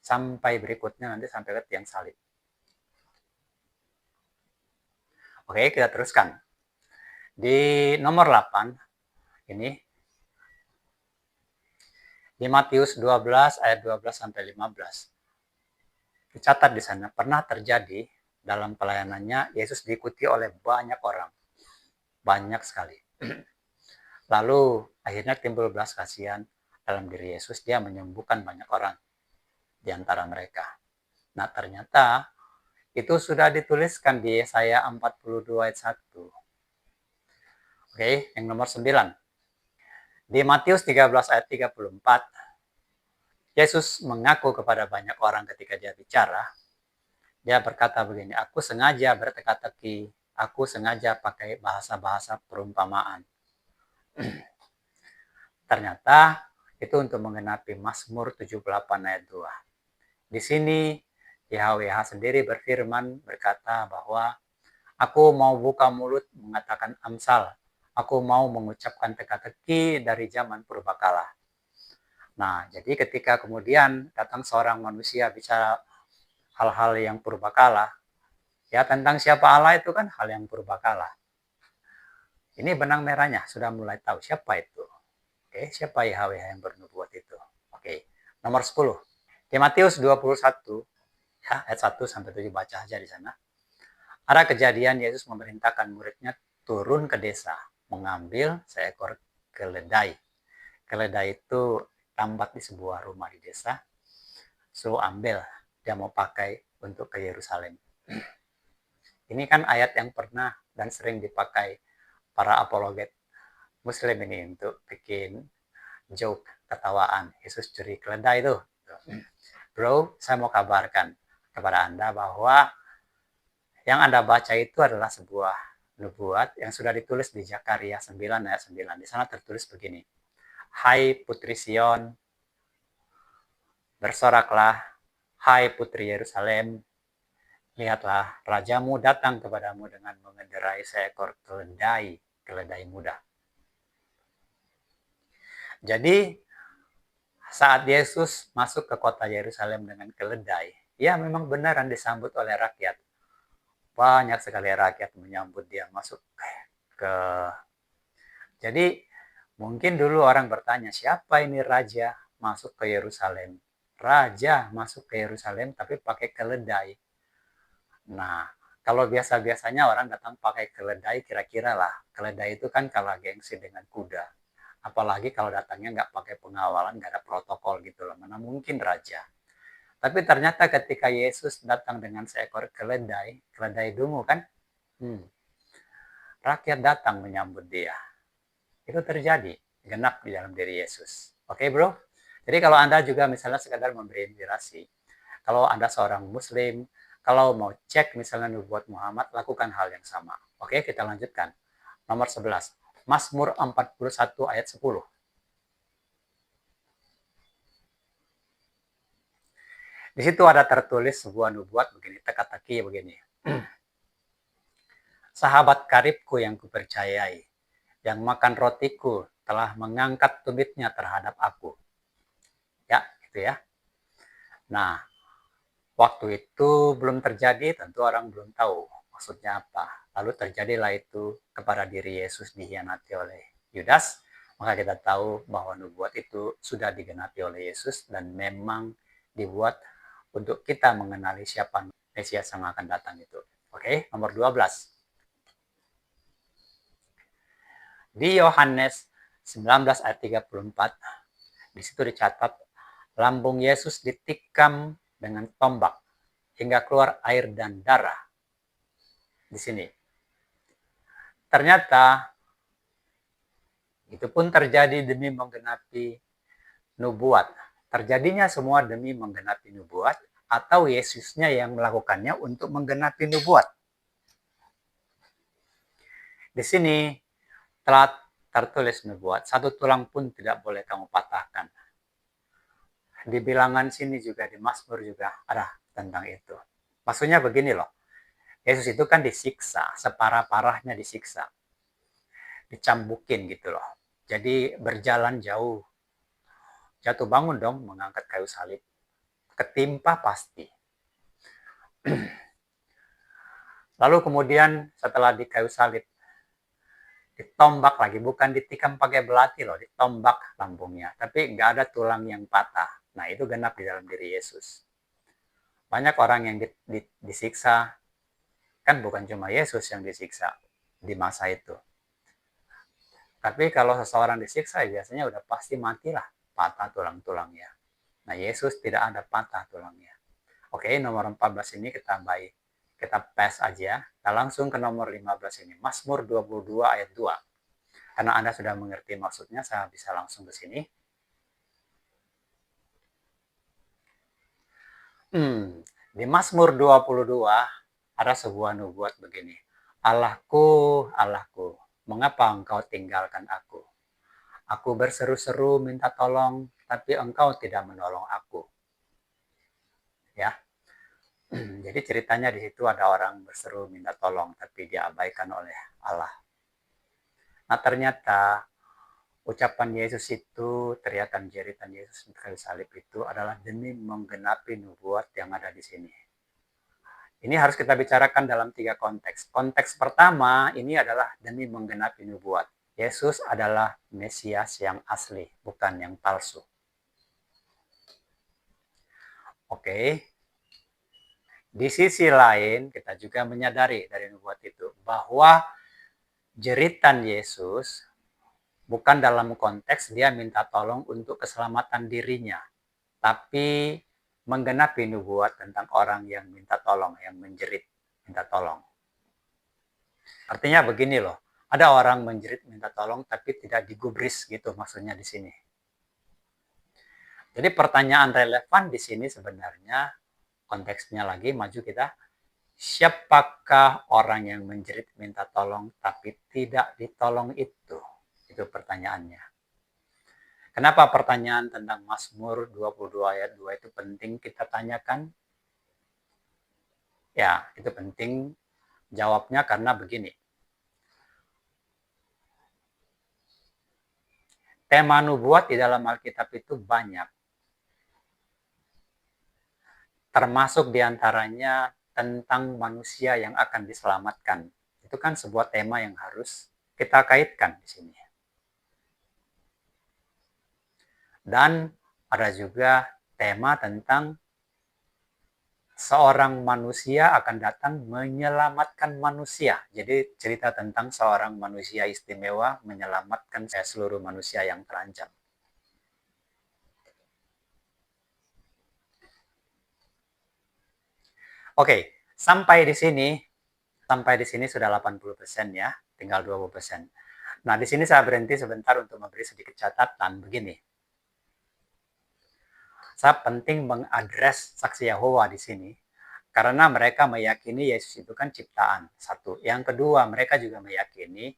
Sampai berikutnya nanti sampai ke tiang salib. Oke, kita teruskan. Di nomor 8, ini di Matius 12 ayat 12 sampai 15. Dicatat di sana, pernah terjadi dalam pelayanannya, Yesus diikuti oleh banyak orang. Banyak sekali. Lalu akhirnya timbul belas kasihan dalam diri Yesus. Dia menyembuhkan banyak orang di antara mereka. Nah ternyata itu sudah dituliskan di Yesaya 42 ayat 1. Oke, yang nomor 9. Di Matius 13 ayat 34, Yesus mengaku kepada banyak orang ketika dia bicara. Dia berkata begini, aku sengaja berteka-teki, aku sengaja pakai bahasa-bahasa perumpamaan. Ternyata itu untuk menggenapi Mazmur 78 ayat 2. Di sini YHWH sendiri berfirman berkata bahwa aku mau buka mulut mengatakan amsal. Aku mau mengucapkan teka-teki dari zaman purbakala. Nah, jadi ketika kemudian datang seorang manusia bicara hal-hal yang purbakala, ya tentang siapa Allah itu kan hal yang purbakala. Ini benang merahnya, sudah mulai tahu siapa itu. Oke, siapa YHWH yang bernubuat itu. Oke, nomor 10. Di Matius 21, ya, ayat 1 sampai 7 baca aja di sana. Ada kejadian Yesus memerintahkan muridnya turun ke desa, mengambil seekor keledai. Keledai itu tambat di sebuah rumah di desa. Suruh ambil, dia mau pakai untuk ke Yerusalem. Ini kan ayat yang pernah dan sering dipakai para apologet Muslim ini untuk bikin joke, ketawaan. Yesus curi keledai itu. Bro, saya mau kabarkan kepada Anda bahwa yang Anda baca itu adalah sebuah nubuat yang sudah ditulis di Zakaria 9 ayat 9. Di sana tertulis begini. Hai Putri Sion, bersoraklah, hai Putri Yerusalem, lihatlah rajamu datang kepadamu dengan mengendarai seekor keledai muda. Jadi saat Yesus masuk ke kota Yerusalem dengan keledai, ya memang benaran disambut oleh rakyat. Banyak sekali rakyat menyambut dia masuk ke. Jadi mungkin dulu orang bertanya, siapa ini raja masuk ke Yerusalem? Raja masuk ke Yerusalem tapi pakai keledai. Nah, kalau biasa-biasanya orang datang pakai keledai, kira-kira lah. Keledai itu kan kalah gengsi dengan kuda. Apalagi kalau datangnya nggak pakai pengawalan, nggak ada protokol gitu loh. Mana mungkin raja. Tapi ternyata ketika Yesus datang dengan seekor keledai dungu kan, rakyat datang menyambut dia. Itu terjadi, genap di dalam diri Yesus. Oke bro? Jadi kalau Anda juga misalnya sekadar memberi inspirasi, kalau Anda seorang Muslim, kalau mau cek misalnya nubuat Muhammad, lakukan hal yang sama. Oke, kita lanjutkan. Nomor 11. Mazmur 41 ayat 10. Di situ ada tertulis sebuah nubuat begini, teka-teki begini. Sahabat karibku yang kupercayai, yang makan rotiku telah mengangkat tumitnya terhadap aku. Ya, gitu ya. Nah, waktu itu belum terjadi, tentu orang belum tahu maksudnya apa. Lalu terjadilah itu kepada diri Yesus dikhianati oleh Yudas. Maka kita tahu bahwa nubuat itu sudah digenapi oleh Yesus dan memang dibuat untuk kita mengenali siapa Mesias yang akan datang itu. Oke, nomor 12. Di Yohanes 19 ayat 34, di situ dicatat, lambung Yesus ditikam dengan tombak hingga keluar air dan darah. Di sini. Ternyata itu pun terjadi demi menggenapi nubuat. Terjadinya semua demi menggenapi nubuat atau Yesusnya yang melakukannya untuk menggenapi nubuat. Di sini telah tertulis nubuat, satu tulang pun tidak boleh kamu patahkan. Di bilangan sini juga, di Mazmur juga ada tentang itu. Maksudnya begini loh, Yesus itu kan disiksa, separah-parahnya disiksa. Dicambukin gitu loh. Jadi berjalan jauh. Jatuh bangun dong mengangkat kayu salib. Ketimpa pasti. Lalu kemudian setelah di kayu salib, ditombak lagi, bukan ditikam pakai belati loh, ditombak lambungnya, tapi nggak ada tulang yang patah. Nah itu genap di dalam diri Yesus. Banyak orang yang disiksa, Kan bukan cuma Yesus yang disiksa di masa itu. Tapi kalau seseorang disiksa, biasanya udah pasti matilah, patah tulang-tulangnya. Nah, Yesus tidak ada patah tulangnya. Oke, nomor 14 ini kita pass aja. Kita langsung ke nomor 15 ini. Mazmur 22 ayat 2. Karena Anda sudah mengerti maksudnya, saya bisa langsung ke sini. Di Mazmur 22 ada sebuah nubuat begini. Allahku, Allahku, mengapa engkau tinggalkan aku? Aku berseru-seru minta tolong, tapi engkau tidak menolong aku. Ya, jadi ceritanya di situ ada orang berseru minta tolong, tapi diabaikan oleh Allah. Nah, ternyata ucapan Yesus itu, teriakan jeritan Yesus di kayu salib itu adalah demi menggenapi nubuat yang ada di sini. Ini harus kita bicarakan dalam 3 konteks. Konteks pertama ini adalah demi menggenapi nubuat. Yesus adalah Mesias yang asli, bukan yang palsu. Oke. Di sisi lain, kita juga menyadari dari nubuat itu bahwa jeritan Yesus bukan dalam konteks dia minta tolong untuk keselamatan dirinya, tapi menggenapi nubuat tentang orang yang minta tolong, yang menjerit minta tolong. Artinya begini loh, ada orang menjerit minta tolong tapi tidak digubris gitu maksudnya di sini. Jadi pertanyaan relevan di sini sebenarnya konteksnya lagi maju kita, siapakah orang yang menjerit minta tolong tapi tidak ditolong itu? Itu pertanyaannya. Kenapa pertanyaan tentang Mazmur 22 ayat 2 itu penting kita tanyakan? Ya, itu penting jawabnya karena begini. Tema nubuat di dalam Alkitab itu banyak. Termasuk diantaranya tentang manusia yang akan diselamatkan. Itu kan sebuah tema yang harus kita kaitkan di sini. Dan ada juga tema tentang seorang manusia akan datang menyelamatkan manusia. Jadi cerita tentang seorang manusia istimewa menyelamatkan seluruh manusia yang terancam. Oke, sampai di sini sudah 80% ya, tinggal 20%. Nah, di sini saya berhenti sebentar untuk memberi sedikit catatan begini. Saya penting mengadres saksi Yahova di sini karena mereka meyakini Yesus itu kan ciptaan. Satu. Yang kedua, mereka juga meyakini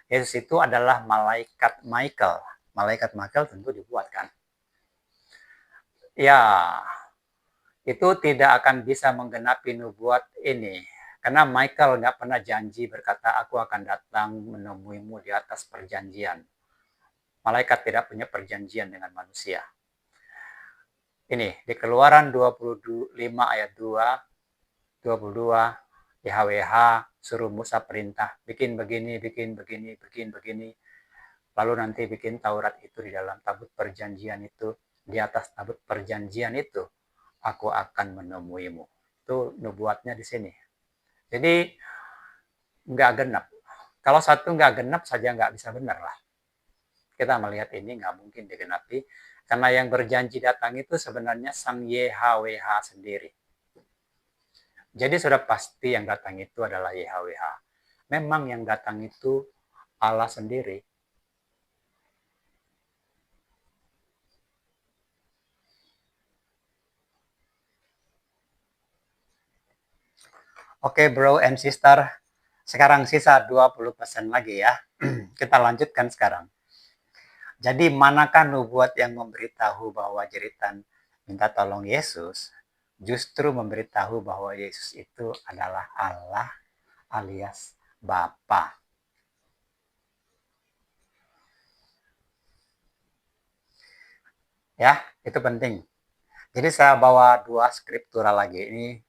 Yesus itu adalah malaikat Michael. Malaikat Michael tentu dibuat kan. Ya, itu tidak akan bisa menggenapi nubuat ini. Karena Michael nggak pernah janji berkata, aku akan datang menemuimu di atas perjanjian. Malaikat tidak punya perjanjian dengan manusia. Ini, di Keluaran 25 ayat 2, 22, YHWH suruh Musa perintah, bikin begini, bikin begini, bikin begini. Lalu nanti bikin Taurat itu di dalam tabut perjanjian itu, di atas tabut perjanjian itu, aku akan menemuimu. Itu nubuatnya di sini. Jadi nggak genap. Kalau satu nggak genap saja nggak bisa benar lah. Kita melihat ini nggak mungkin digenapi karena yang berjanji datang itu sebenarnya Sang YHWH sendiri. Jadi sudah pasti yang datang itu adalah YHWH. Memang yang datang itu Allah sendiri. Oke bro and sister, sekarang sisa 20% lagi ya. Kita lanjutkan sekarang. Jadi manakah nubuat yang memberitahu bahwa jeritan minta tolong Yesus justru memberitahu bahwa Yesus itu adalah Allah alias Bapa. Ya, itu penting. Jadi saya bawa 2 skriptura lagi. Ini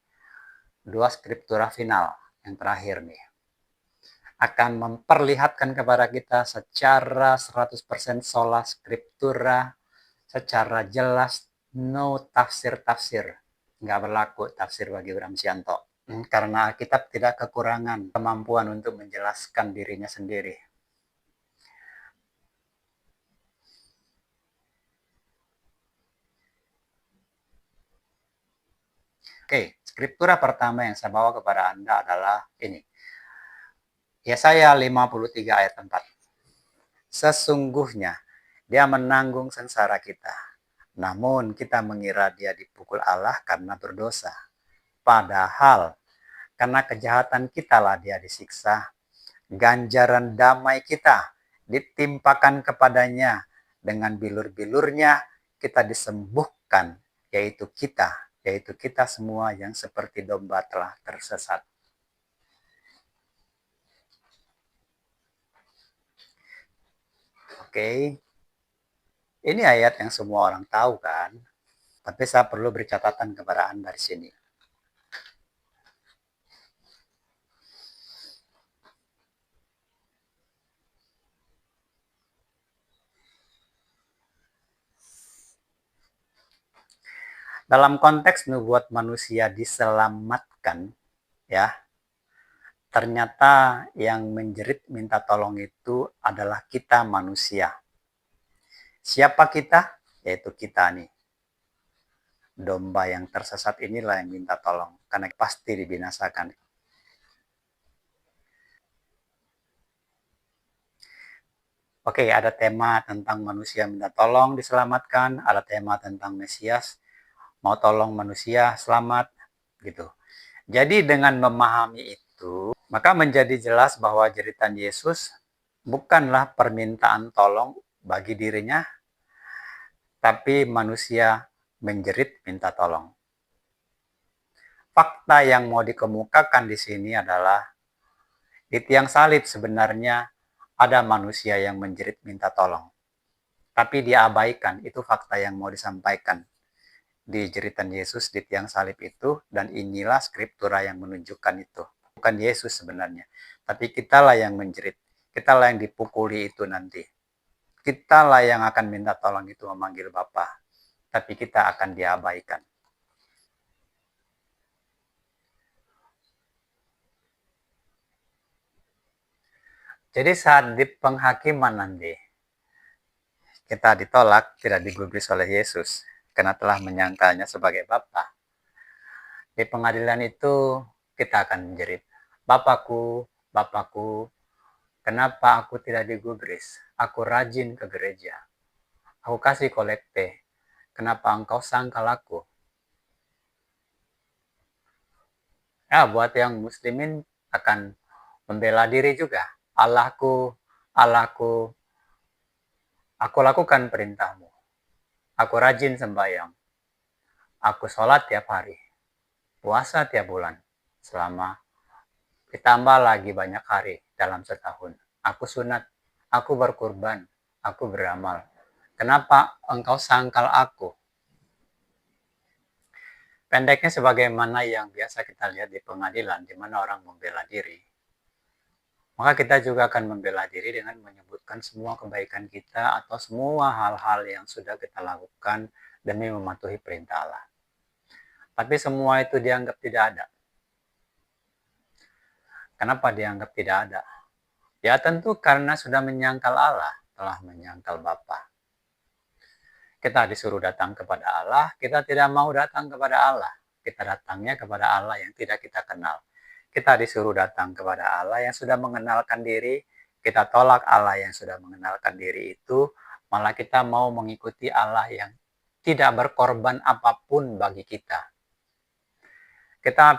2 skriptura final yang terakhir nih. Akan memperlihatkan kepada kita secara 100% sola scriptura, secara jelas, no tafsir-tafsir. Nggak berlaku tafsir bagi Bram Sianto. Karena Alkitab tidak kekurangan kemampuan untuk menjelaskan dirinya sendiri. Oke, skriptura pertama yang saya bawa kepada Anda adalah ini. Yesaya 53 ayat 4. Sesungguhnya dia menanggung sengsara kita, namun kita mengira dia dipukul Allah karena berdosa. Padahal karena kejahatan kita lah dia disiksa, ganjaran damai kita ditimpakan kepadanya, dengan bilur-bilurnya kita disembuhkan, yaitu kita semua yang seperti domba telah tersesat. Oke, ini ayat yang semua orang tahu kan, tapi saya perlu beri catatan kepada Anda di sini. Dalam konteks nubuat manusia diselamatkan, ya, ternyata yang menjerit minta tolong itu adalah kita manusia. Siapa kita? Yaitu kita nih. Domba yang tersesat inilah yang minta tolong, karena pasti dibinasakan. Oke, ada tema tentang manusia minta tolong diselamatkan, ada tema tentang Mesias mau tolong manusia selamat, gitu. Jadi dengan memahami itu, maka menjadi jelas bahwa jeritan Yesus bukanlah permintaan tolong bagi dirinya, tapi manusia menjerit minta tolong. Fakta yang mau dikemukakan di sini adalah di tiang salib sebenarnya ada manusia yang menjerit minta tolong. Tapi dia abaikan, itu fakta yang mau disampaikan di jeritan Yesus di tiang salib itu, dan inilah skriptura yang menunjukkan itu. Bukan Yesus sebenarnya, tapi kitalah yang menjerit, kitalah yang dipukuli itu nanti. Kitalah yang akan minta tolong itu memanggil Bapa, tapi kita akan diabaikan. Jadi saat di penghakiman nanti, kita ditolak, tidak digubris oleh Yesus, karena telah menyangkalnya sebagai Bapa. Di pengadilan itu kita akan menjerit, Bapakku, Bapakku, kenapa aku tidak digubris? Aku rajin ke gereja. Aku kasih kolekte. Kenapa engkau sangkal aku? Ya, buat yang muslimin akan membela diri juga. Allahku, Allahku, aku lakukan perintahmu. Aku rajin sembahyang. Aku sholat tiap hari. Puasa tiap bulan. Selama ditambah lagi banyak hari dalam setahun. Aku sunat. Aku berkurban. Aku beramal. Kenapa engkau sangkal aku? Pendeknya sebagaimana yang biasa kita lihat di pengadilan, di mana orang membela diri. Maka kita juga akan membela diri dengan menyebutkan semua kebaikan kita atau semua hal-hal yang sudah kita lakukan demi mematuhi perintah Allah. Tapi semua itu dianggap tidak ada. Kenapa dianggap tidak ada? Ya tentu karena sudah menyangkal Allah, telah menyangkal Bapa. Kita disuruh datang kepada Allah, kita tidak mau datang kepada Allah. Kita datangnya kepada Allah yang tidak kita kenal. Kita disuruh datang kepada Allah yang sudah mengenalkan diri, kita tolak Allah yang sudah mengenalkan diri itu, malah kita mau mengikuti Allah yang tidak berkorban apapun bagi kita. Kita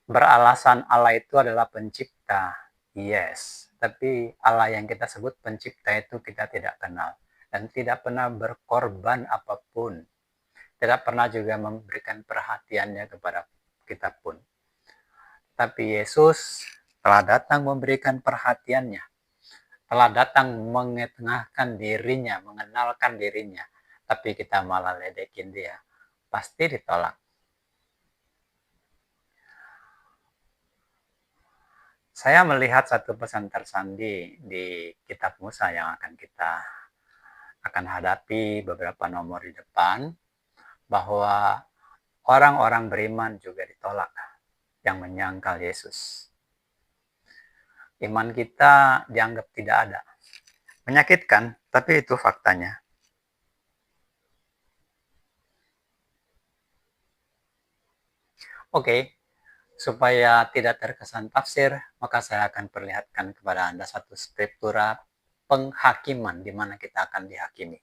beralasan Allah itu adalah pencipta, yes. Tapi Allah yang kita sebut pencipta itu kita tidak kenal. Dan tidak pernah berkorban apapun. Tidak pernah juga memberikan perhatiannya kepada kita pun. Tapi Yesus telah datang memberikan perhatiannya. Telah datang mengetengahkan dirinya, mengenalkan dirinya. Tapi kita malah ledekin dia. Pasti ditolak. Saya melihat satu pesan tersandi di kitab Musa yang kita akan hadapi beberapa nomor di depan, bahwa orang-orang beriman juga ditolak. yang menyangkal Yesus. Iman kita dianggap tidak ada. Menyakitkan, tapi itu faktanya. Oke, supaya tidak terkesan tafsir, maka saya akan perlihatkan kepada Anda satu skriptura penghakiman di mana kita akan dihakimi.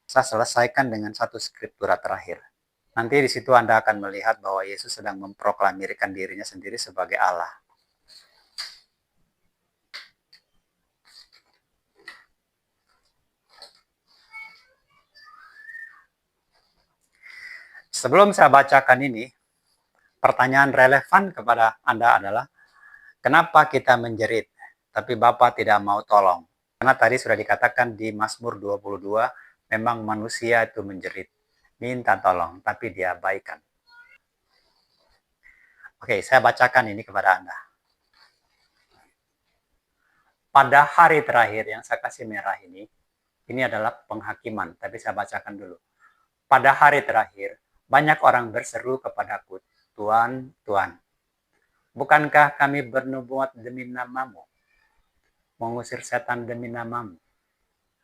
Saya selesaikan dengan satu skriptura terakhir. Nanti di situ Anda akan melihat bahwa Yesus sedang memproklamirkan dirinya sendiri sebagai Allah. Sebelum saya bacakan ini, pertanyaan relevan kepada Anda adalah, kenapa kita menjerit, tapi Bapa tidak mau tolong? Karena tadi sudah dikatakan di Mazmur 22, memang manusia itu menjerit, minta tolong, tapi diabaikan. Oke, saya bacakan ini kepada Anda. Pada hari terakhir yang saya kasih merah ini adalah penghakiman, tapi saya bacakan dulu. Pada hari terakhir, banyak orang berseru kepadaku, Tuhan, Tuhan, bukankah kami bernubuat demi namamu, mengusir setan demi namamu,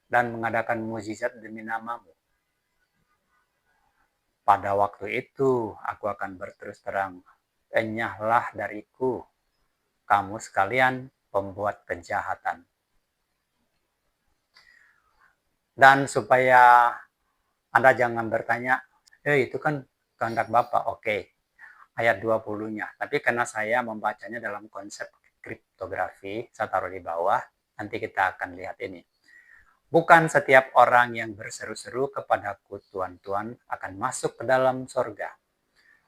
dan mengadakan mukjizat demi namamu? Pada waktu itu, aku akan berterus terang, enyahlah dariku, kamu sekalian pembuat kejahatan. Dan supaya Anda jangan bertanya, itu kan kehendak Bapak. Oke, ayat 20-nya. Tapi karena saya membacanya dalam konsep kriptografi, saya taruh di bawah, nanti kita akan lihat ini. Bukan setiap orang yang berseru-seru kepadaku, Tuhan, Tuhan, akan masuk ke dalam sorga,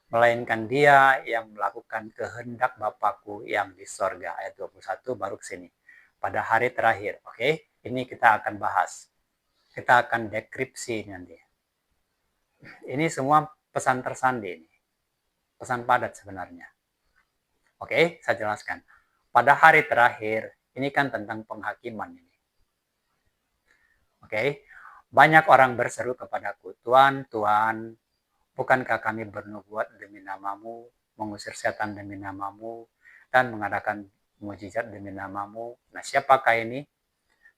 melainkan dia yang melakukan kehendak Bapakku yang di sorga. Ayat 21 baru ke sini. Pada hari terakhir, oke? Ini kita akan bahas. Kita akan dekripsi nanti. Ini semua pesan tersandi ini. Pesan padat sebenarnya. Oke, saya jelaskan. Pada hari terakhir, ini kan tentang penghakiman ini. Oke, banyak orang berseru kepadaku, Tuhan, Tuhan, bukankah kami bernubuat demi namamu, mengusir setan demi namamu, dan mengadakan mukjizat demi namamu? Nah, siapakah ini?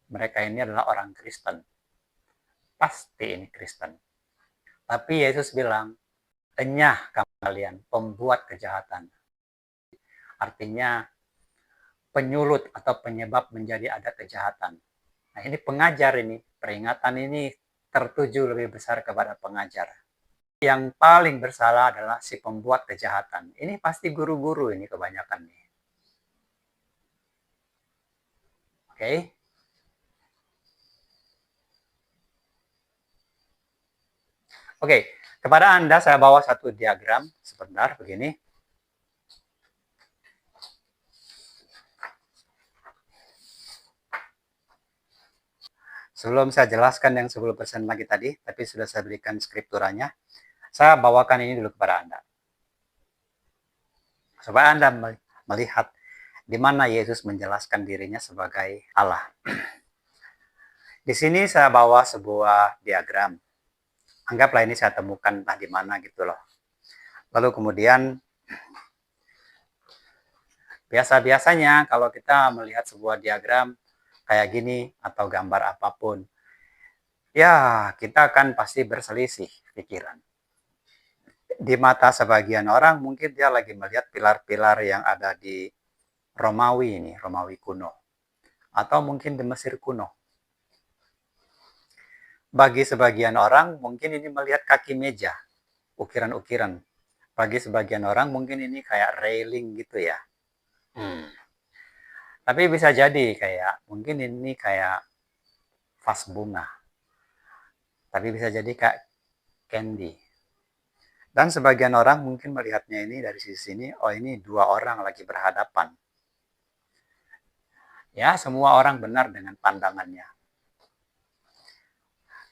Mereka ini adalah orang Kristen. Pasti ini Kristen. Tapi Yesus bilang, enyah kalian, pembuat kejahatan. Artinya, penyulut atau penyebab menjadi ada kejahatan. Nah, ini pengajar ini, peringatan ini tertuju lebih besar kepada pengajar. Yang paling bersalah adalah si pembuat kejahatan. Ini pasti guru-guru ini kebanyakan nih. Oke. Oke, kepada Anda saya bawa satu diagram sebentar begini. Sebelum saya jelaskan yang 10% lagi tadi, tapi sudah saya berikan skripturanya, saya bawakan ini dulu kepada Anda. Supaya Anda melihat di mana Yesus menjelaskan dirinya sebagai Allah. Di sini saya bawa sebuah diagram. Anggaplah ini saya temukan entah di mana gitu loh. Lalu kemudian, biasa-biasanya kalau kita melihat sebuah diagram kayak gini atau gambar apapun, ya kita akan pasti berselisih pikiran. Di mata sebagian orang mungkin dia lagi melihat pilar-pilar yang ada di Romawi ini, Romawi kuno. Atau mungkin di Mesir kuno. Bagi sebagian orang mungkin ini melihat kaki meja, ukiran-ukiran. Bagi sebagian orang mungkin ini kayak railing gitu ya. Tapi bisa jadi kayak, mungkin ini kayak vas bunga. Tapi bisa jadi kayak candy. Dan sebagian orang mungkin melihatnya ini dari sisi ini, oh ini dua orang lagi berhadapan. Ya, semua orang benar dengan pandangannya.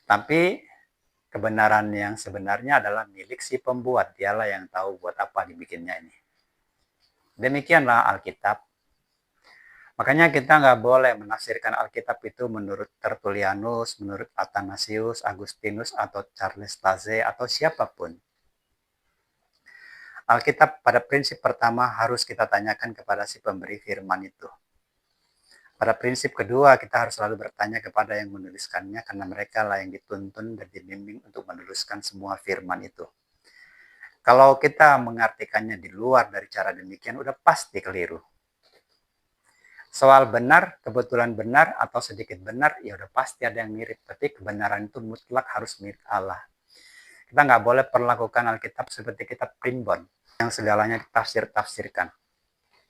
Tapi kebenaran yang sebenarnya adalah milik si pembuat. Dialah yang tahu buat apa dibikinnya ini. Demikianlah Alkitab. Makanya kita nggak boleh menafsirkan Alkitab itu menurut Tertullianus, menurut Athanasius, Agustinus, atau Charles Taze, atau siapapun. Alkitab pada prinsip pertama harus kita tanyakan kepada si pemberi firman itu. Pada prinsip kedua, kita harus selalu bertanya kepada yang menuliskannya, karena mereka lah yang dituntun dan dibimbing untuk menuliskan semua firman itu. Kalau kita mengartikannya di luar dari cara demikian, udah pasti keliru. Soal benar, kebetulan benar, atau sedikit benar, ya udah pasti ada yang mirip. Tapi kebenaran itu mutlak harus milik Allah. Kita nggak boleh perlakukan Alkitab seperti kitab primbon, yang segalanya ditafsir-tafsirkan.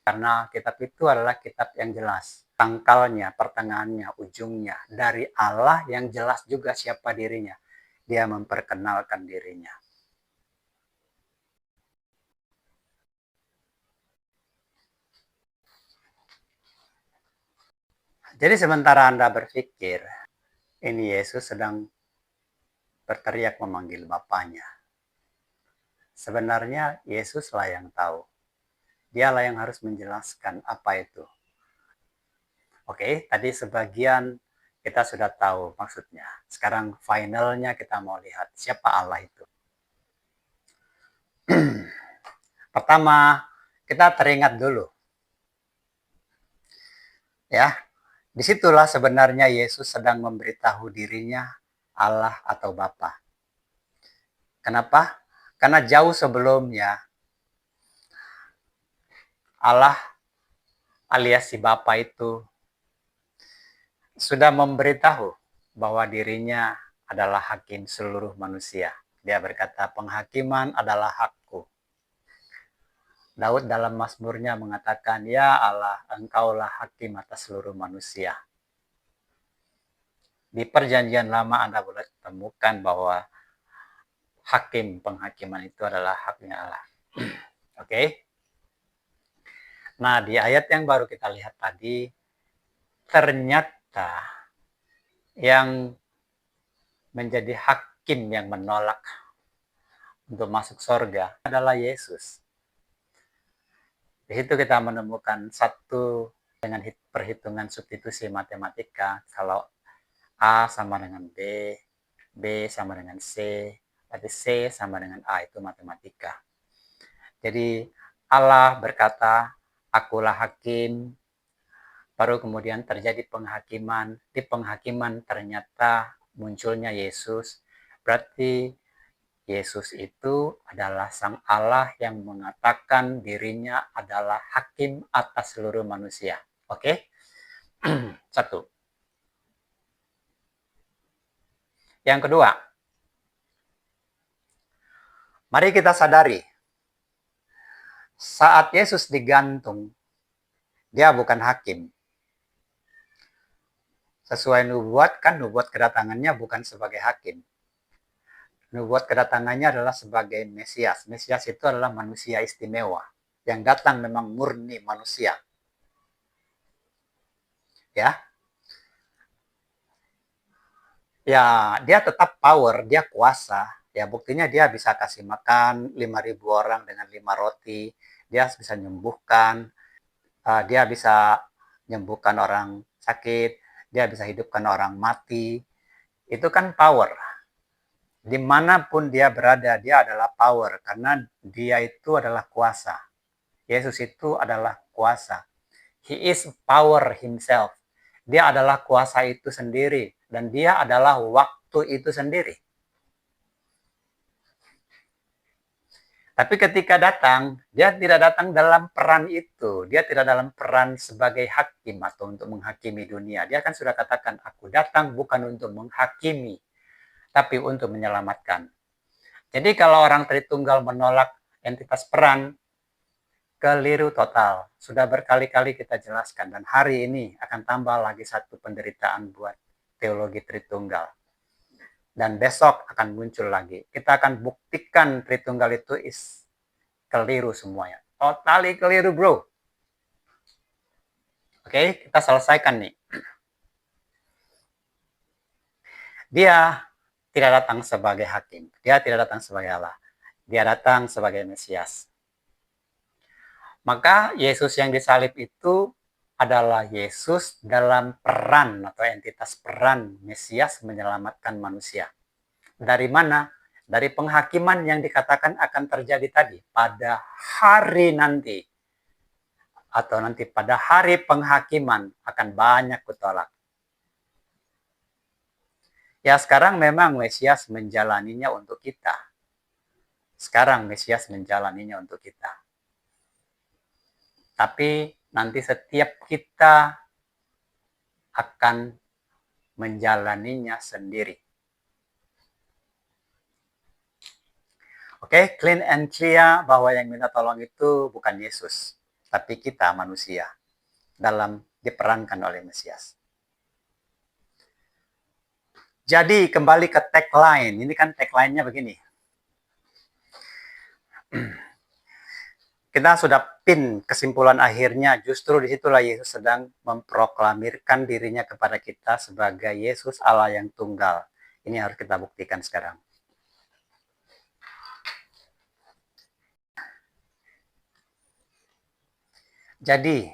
Karena kitab itu adalah kitab yang jelas. Pangkalnya, pertengahannya, ujungnya. Dari Allah yang jelas juga siapa dirinya. Dia memperkenalkan dirinya. Jadi sementara Anda berpikir, ini Yesus sedang berteriak memanggil Bapaknya. Sebenarnya Yesuslah yang tahu. Dialah yang harus menjelaskan apa itu. Oke, tadi sebagian kita sudah tahu maksudnya. Sekarang finalnya kita mau lihat siapa Allah itu. Pertama, kita teringat dulu. Ya, disitulah sebenarnya Yesus sedang memberitahu dirinya Allah atau Bapa. Kenapa? Karena jauh sebelumnya Allah alias si Bapa itu sudah memberitahu bahwa dirinya adalah hakim seluruh manusia. Dia berkata, penghakiman adalah hakku. Daud dalam Mazmurnya mengatakan, ya Allah, engkaulah hakim atas seluruh manusia. Di perjanjian lama Anda boleh temukan bahwa penghakiman itu adalah haknya Allah. Oke? Nah, di ayat yang baru kita lihat tadi, ternyata yang menjadi hakim yang menolak untuk masuk surga adalah Yesus. Di situ kita menemukan satu dengan perhitungan substitusi matematika. Kalau A sama dengan B, B sama dengan C, berarti C sama dengan A, itu matematika. Jadi Allah berkata, akulah hakim, baru kemudian terjadi penghakiman. Di penghakiman ternyata munculnya Yesus, berarti Yesus itu adalah Sang Allah yang mengatakan dirinya adalah hakim atas seluruh manusia. Oke? Satu. Yang kedua, mari kita sadari, saat Yesus digantung, dia bukan hakim. Sesuai nubuat, kan nubuat kedatangannya bukan sebagai hakim. Nubuat kedatangannya adalah sebagai Mesias. Mesias itu adalah manusia istimewa. Yang datang memang murni manusia. Ya, dia tetap power, dia kuasa. Ya, buktinya dia bisa kasih makan 5.000 orang dengan 5 roti. Dia bisa menyembuhkan. Dia bisa menyembuhkan orang sakit. Dia bisa hidupkan orang mati. Itu kan power. Dimanapun dia berada, dia adalah power. Karena dia itu adalah kuasa. Yesus itu adalah kuasa. He is power himself. Dia adalah kuasa itu sendiri. Dan dia adalah waktu itu sendiri. Tapi ketika datang, dia tidak datang dalam peran itu. Dia tidak dalam peran sebagai hakim atau untuk menghakimi dunia. Dia kan sudah katakan, aku datang bukan untuk menghakimi, tapi untuk menyelamatkan. Jadi kalau orang Tritunggal menolak entitas peran, keliru total. Sudah berkali-kali kita jelaskan. Dan hari ini akan tambah lagi satu penderitaan buat teologi Tritunggal. Dan besok akan muncul lagi. Kita akan buktikan Tritunggal itu keliru semuanya. Totally keliru, bro. Oke, kita selesaikan nih. Dia tidak datang sebagai hakim. Dia tidak datang sebagai Allah. Dia datang sebagai Mesias. Maka Yesus yang disalib itu adalah Yesus dalam peran atau entitas peran Mesias menyelamatkan manusia. Dari mana? dari penghakiman yang dikatakan akan terjadi tadi pada hari nanti, atau nanti pada hari penghakiman akan banyak kutolak. Ya sekarang memang Mesias menjalaninya untuk kita. Sekarang Mesias menjalaninya untuk kita. Tapi nanti setiap kita akan menjalaninya sendiri. Oke, clean and clear bahwa yang minta tolong itu bukan Yesus, tapi kita manusia dalam diperankan oleh Mesias. Jadi kembali ke tagline, ini kan tagline-nya begini. Kita sudah pin kesimpulan akhirnya, justru disitulah Yesus sedang memproklamirkan dirinya kepada kita sebagai Yesus Allah yang tunggal. Ini harus kita buktikan sekarang. Jadi,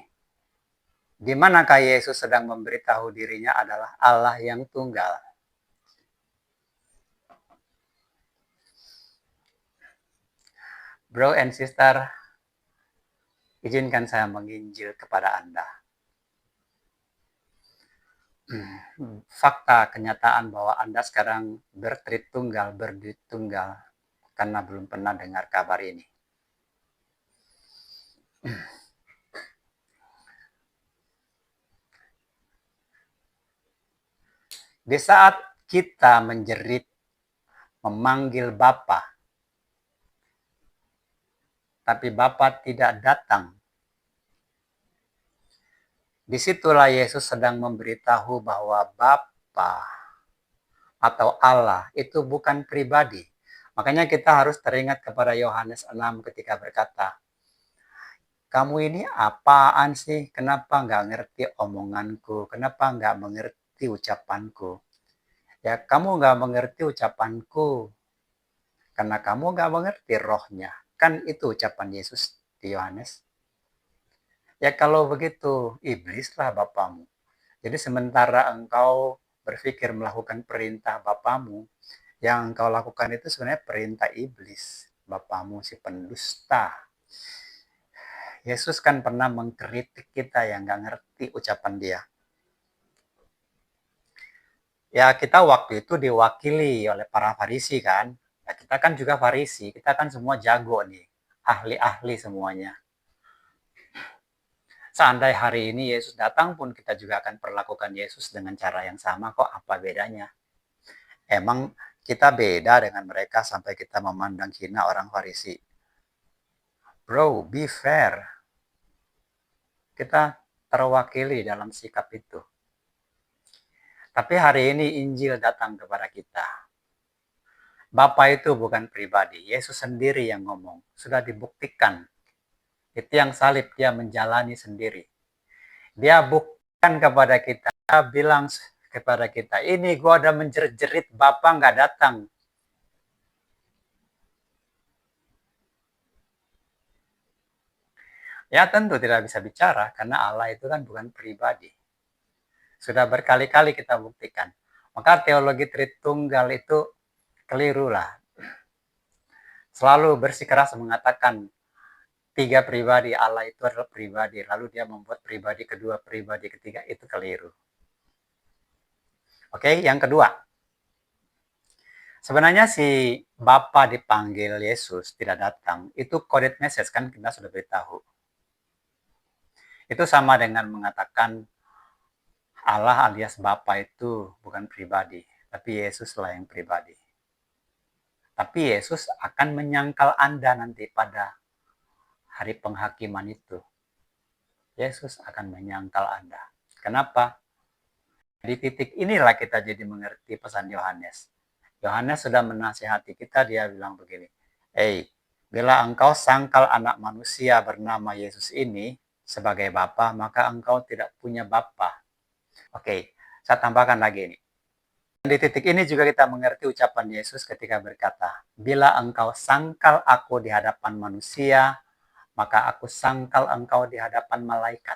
di manakah Yesus sedang memberitahu dirinya adalah Allah yang tunggal? Bro and sister, izinkan saya menginjil kepada Anda. Fakta kenyataan bahwa Anda sekarang bertritunggal, berdiri tunggal, karena belum pernah dengar kabar ini. Di saat kita menjerit, memanggil Bapa, tapi Bapa tidak datang, disitulah Yesus sedang memberitahu bahwa Bapa atau Allah itu bukan pribadi. Makanya kita harus teringat kepada Yohanes 6 ketika berkata, kamu ini apaan sih? Kenapa nggak ngerti omonganku? Kenapa nggak mengerti ucapanku? Ya, kamu nggak mengerti ucapanku karena kamu nggak mengerti rohnya. Kan itu ucapan Yesus di Yohanes. Ya kalau begitu, iblislah bapamu. Jadi sementara engkau berpikir melakukan perintah bapamu, yang engkau lakukan itu sebenarnya perintah iblis. Bapamu si pendusta. Yesus kan pernah mengkritik kita yang nggak ngerti ucapan dia. Ya kita waktu itu diwakili oleh para Farisi kan. Ya, kita kan juga Farisi, kita kan semua jago nih, ahli-ahli semuanya. Seandai hari ini Yesus datang pun kita juga akan perlakukan Yesus dengan cara yang sama kok, apa bedanya? Emang kita beda dengan mereka sampai kita memandang hina orang Farisi. Bro, be fair. Kita terwakili dalam sikap itu. Tapi hari ini Injil datang kepada kita. Bapa itu bukan pribadi, Yesus sendiri yang ngomong. Sudah dibuktikan. Di tiang salib dia menjalani sendiri. Dia buktikan kepada kita, dia bilang kepada kita, ini gua udah menjerit-jerit, Bapa nggak datang. Ya tentu tidak bisa bicara, karena Allah itu kan bukan pribadi. Sudah berkali-kali kita buktikan. Maka teologi Tritunggal itu keliru lah. Selalu bersikeras mengatakan tiga pribadi, Allah itu adalah pribadi, lalu dia membuat pribadi kedua, pribadi ketiga, itu keliru. Oke, yang kedua. Sebenarnya si Bapa dipanggil Yesus tidak datang, itu coded message kan kita sudah beritahu. Itu sama dengan mengatakan Allah alias Bapa itu bukan pribadi, tapi Yesuslah yang pribadi. Tapi Yesus akan menyangkal Anda nanti pada hari penghakiman itu. Yesus akan menyangkal Anda. Kenapa? Di titik inilah kita jadi mengerti pesan Yohanes. Yohanes sudah menasihati kita, dia bilang begini, bila engkau sangkal anak manusia bernama Yesus ini sebagai Bapa, maka engkau tidak punya Bapa. Oke, saya tambahkan lagi ini. Di titik ini juga kita mengerti ucapan Yesus ketika berkata, bila engkau sangkal aku di hadapan manusia, maka aku sangkal engkau di hadapan malaikat.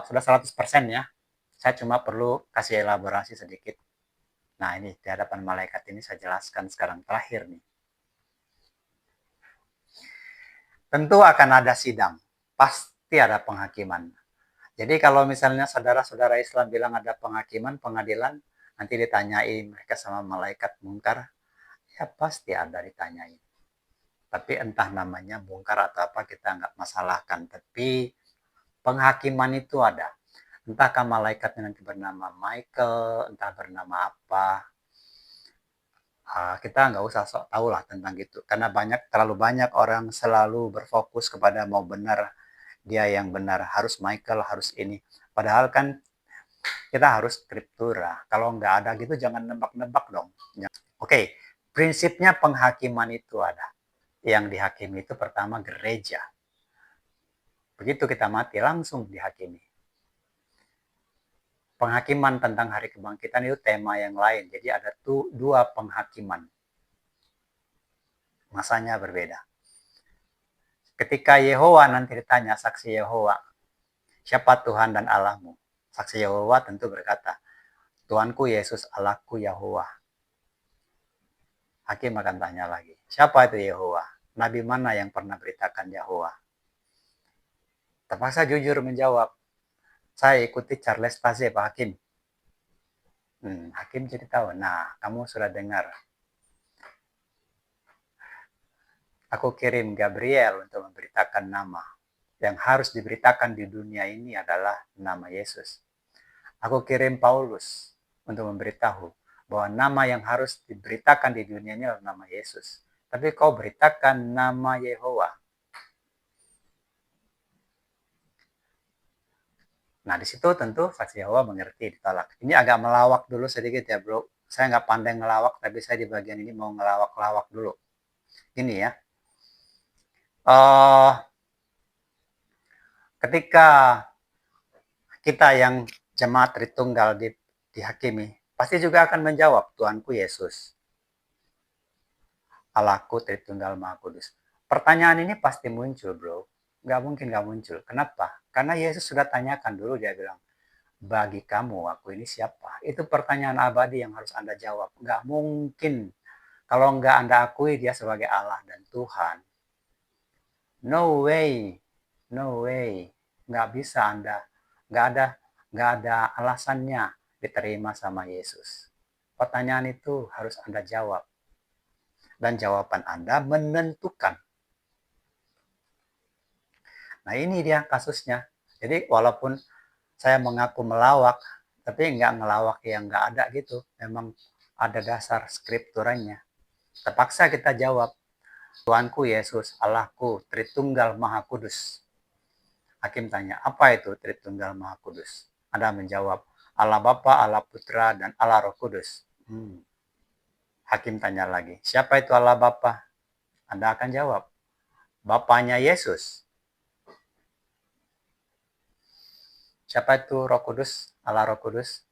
Sudah 100% ya. Saya cuma perlu kasih elaborasi sedikit. Nah, ini di hadapan malaikat ini saya jelaskan sekarang terakhir nih. Tentu akan ada sidang, pasti ada penghakiman. Jadi kalau misalnya saudara-saudara Islam bilang ada penghakiman, pengadilan, nanti ditanyain mereka sama malaikat mungkar, ya pasti ada ditanyain. Tapi entah namanya mungkar atau apa kita nggak masalahkan. Tapi penghakiman itu ada. Entahkah malaikatnya nanti bernama Michael, entah bernama apa. Kita nggak usah sok tahu lah tentang gitu. Karena terlalu banyak orang selalu berfokus kepada mau benar, dia yang benar, harus Michael, harus ini. Padahal kan kita harus skriptura. Kalau nggak ada gitu jangan nebak-nebak dong. Oke, prinsipnya penghakiman itu ada. Yang dihakimi itu pertama gereja. Begitu kita mati langsung dihakimi. Penghakiman tentang hari kebangkitan itu tema yang lain. Jadi ada dua penghakiman. Masanya berbeda. Ketika Yehowa nanti ditanya, saksi Yehowa, siapa Tuhan dan Allahmu? Saksi Yehowa tentu berkata, Tuhanku Yesus, Allahku Yehowa. Hakim akan tanya lagi, siapa itu Yehowa? Nabi mana yang pernah beritakan Yehowa? Terpaksa jujur menjawab, saya ikuti Charles Taze, Pak Hakim. Hakim jadi tahu, nah kamu sudah dengar. Aku kirim Gabriel untuk memberitakan nama. Yang harus diberitakan di dunia ini adalah nama Yesus. Aku kirim Paulus untuk memberitahu bahwa nama yang harus diberitakan di dunia ini adalah nama Yesus. Tapi kau beritakan nama Yehowa. Nah, di situ tentu saksi Yehowa mengerti, ditolak. Ini agak melawak dulu sedikit ya, bro. Saya nggak pandai ngelawak, tapi saya di bagian ini mau ngelawak-lawak dulu. Gini ya. Ketika kita yang jemaat Tritunggal dihakimi, pasti juga akan menjawab, Tuhanku Yesus, Allahku Tritunggal Maha Kudus. Pertanyaan ini pasti muncul, bro. Nggak mungkin nggak muncul. Kenapa? Karena Yesus sudah tanyakan dulu, dia bilang, bagi kamu, aku ini siapa? Itu pertanyaan abadi yang harus Anda jawab. Nggak mungkin. Kalau nggak Anda akui dia sebagai Allah dan Tuhan. No way. No way. Nggak bisa Anda. Nggak ada alasannya diterima sama Yesus. Pertanyaan itu harus Anda jawab. Dan jawaban Anda menentukan. Nah ini dia kasusnya. Jadi walaupun saya mengaku melawak, tapi nggak ngelawak yang nggak ada gitu. Memang ada dasar skripturanya. Terpaksa kita jawab, Tuhanku Yesus, Allahku, Tritunggal Maha Kudus. Hakim tanya, apa itu Tritunggal Maha Kudus? Anda menjawab, Allah Bapa, Allah Putra, dan Allah Roh Kudus. Hakim tanya lagi, siapa itu Allah Bapa? Anda akan jawab, Bapaknya Yesus. Siapa itu Roh Kudus? Allah Roh Kudus.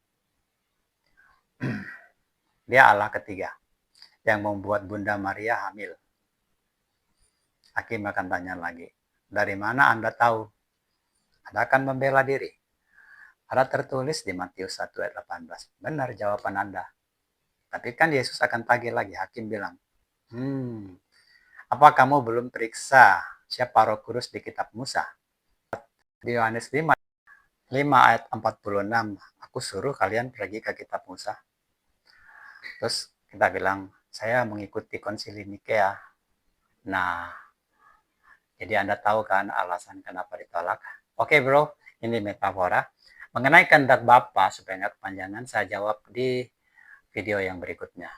Dia Allah ketiga yang membuat Bunda Maria hamil. Hakim akan tanya lagi, dari mana Anda tahu? Anda akan membela diri. Ada tertulis di Matius 1 ayat 18. Benar jawaban Anda. Tapi kan Yesus akan tagih lagi. Hakim bilang, apa kamu belum periksa siapa Roh Kudus di kitab Musa? Di Yohanes 5 ayat 46. Aku suruh kalian pergi ke kitab Musa. Terus kita bilang, saya mengikuti konsili Nikea. Nah, jadi Anda tahu kan alasan kenapa ditolak? Oke bro, ini metafora. Mengenai kehendak Bapa, supaya nggak kepanjangan, saya jawab di video yang berikutnya.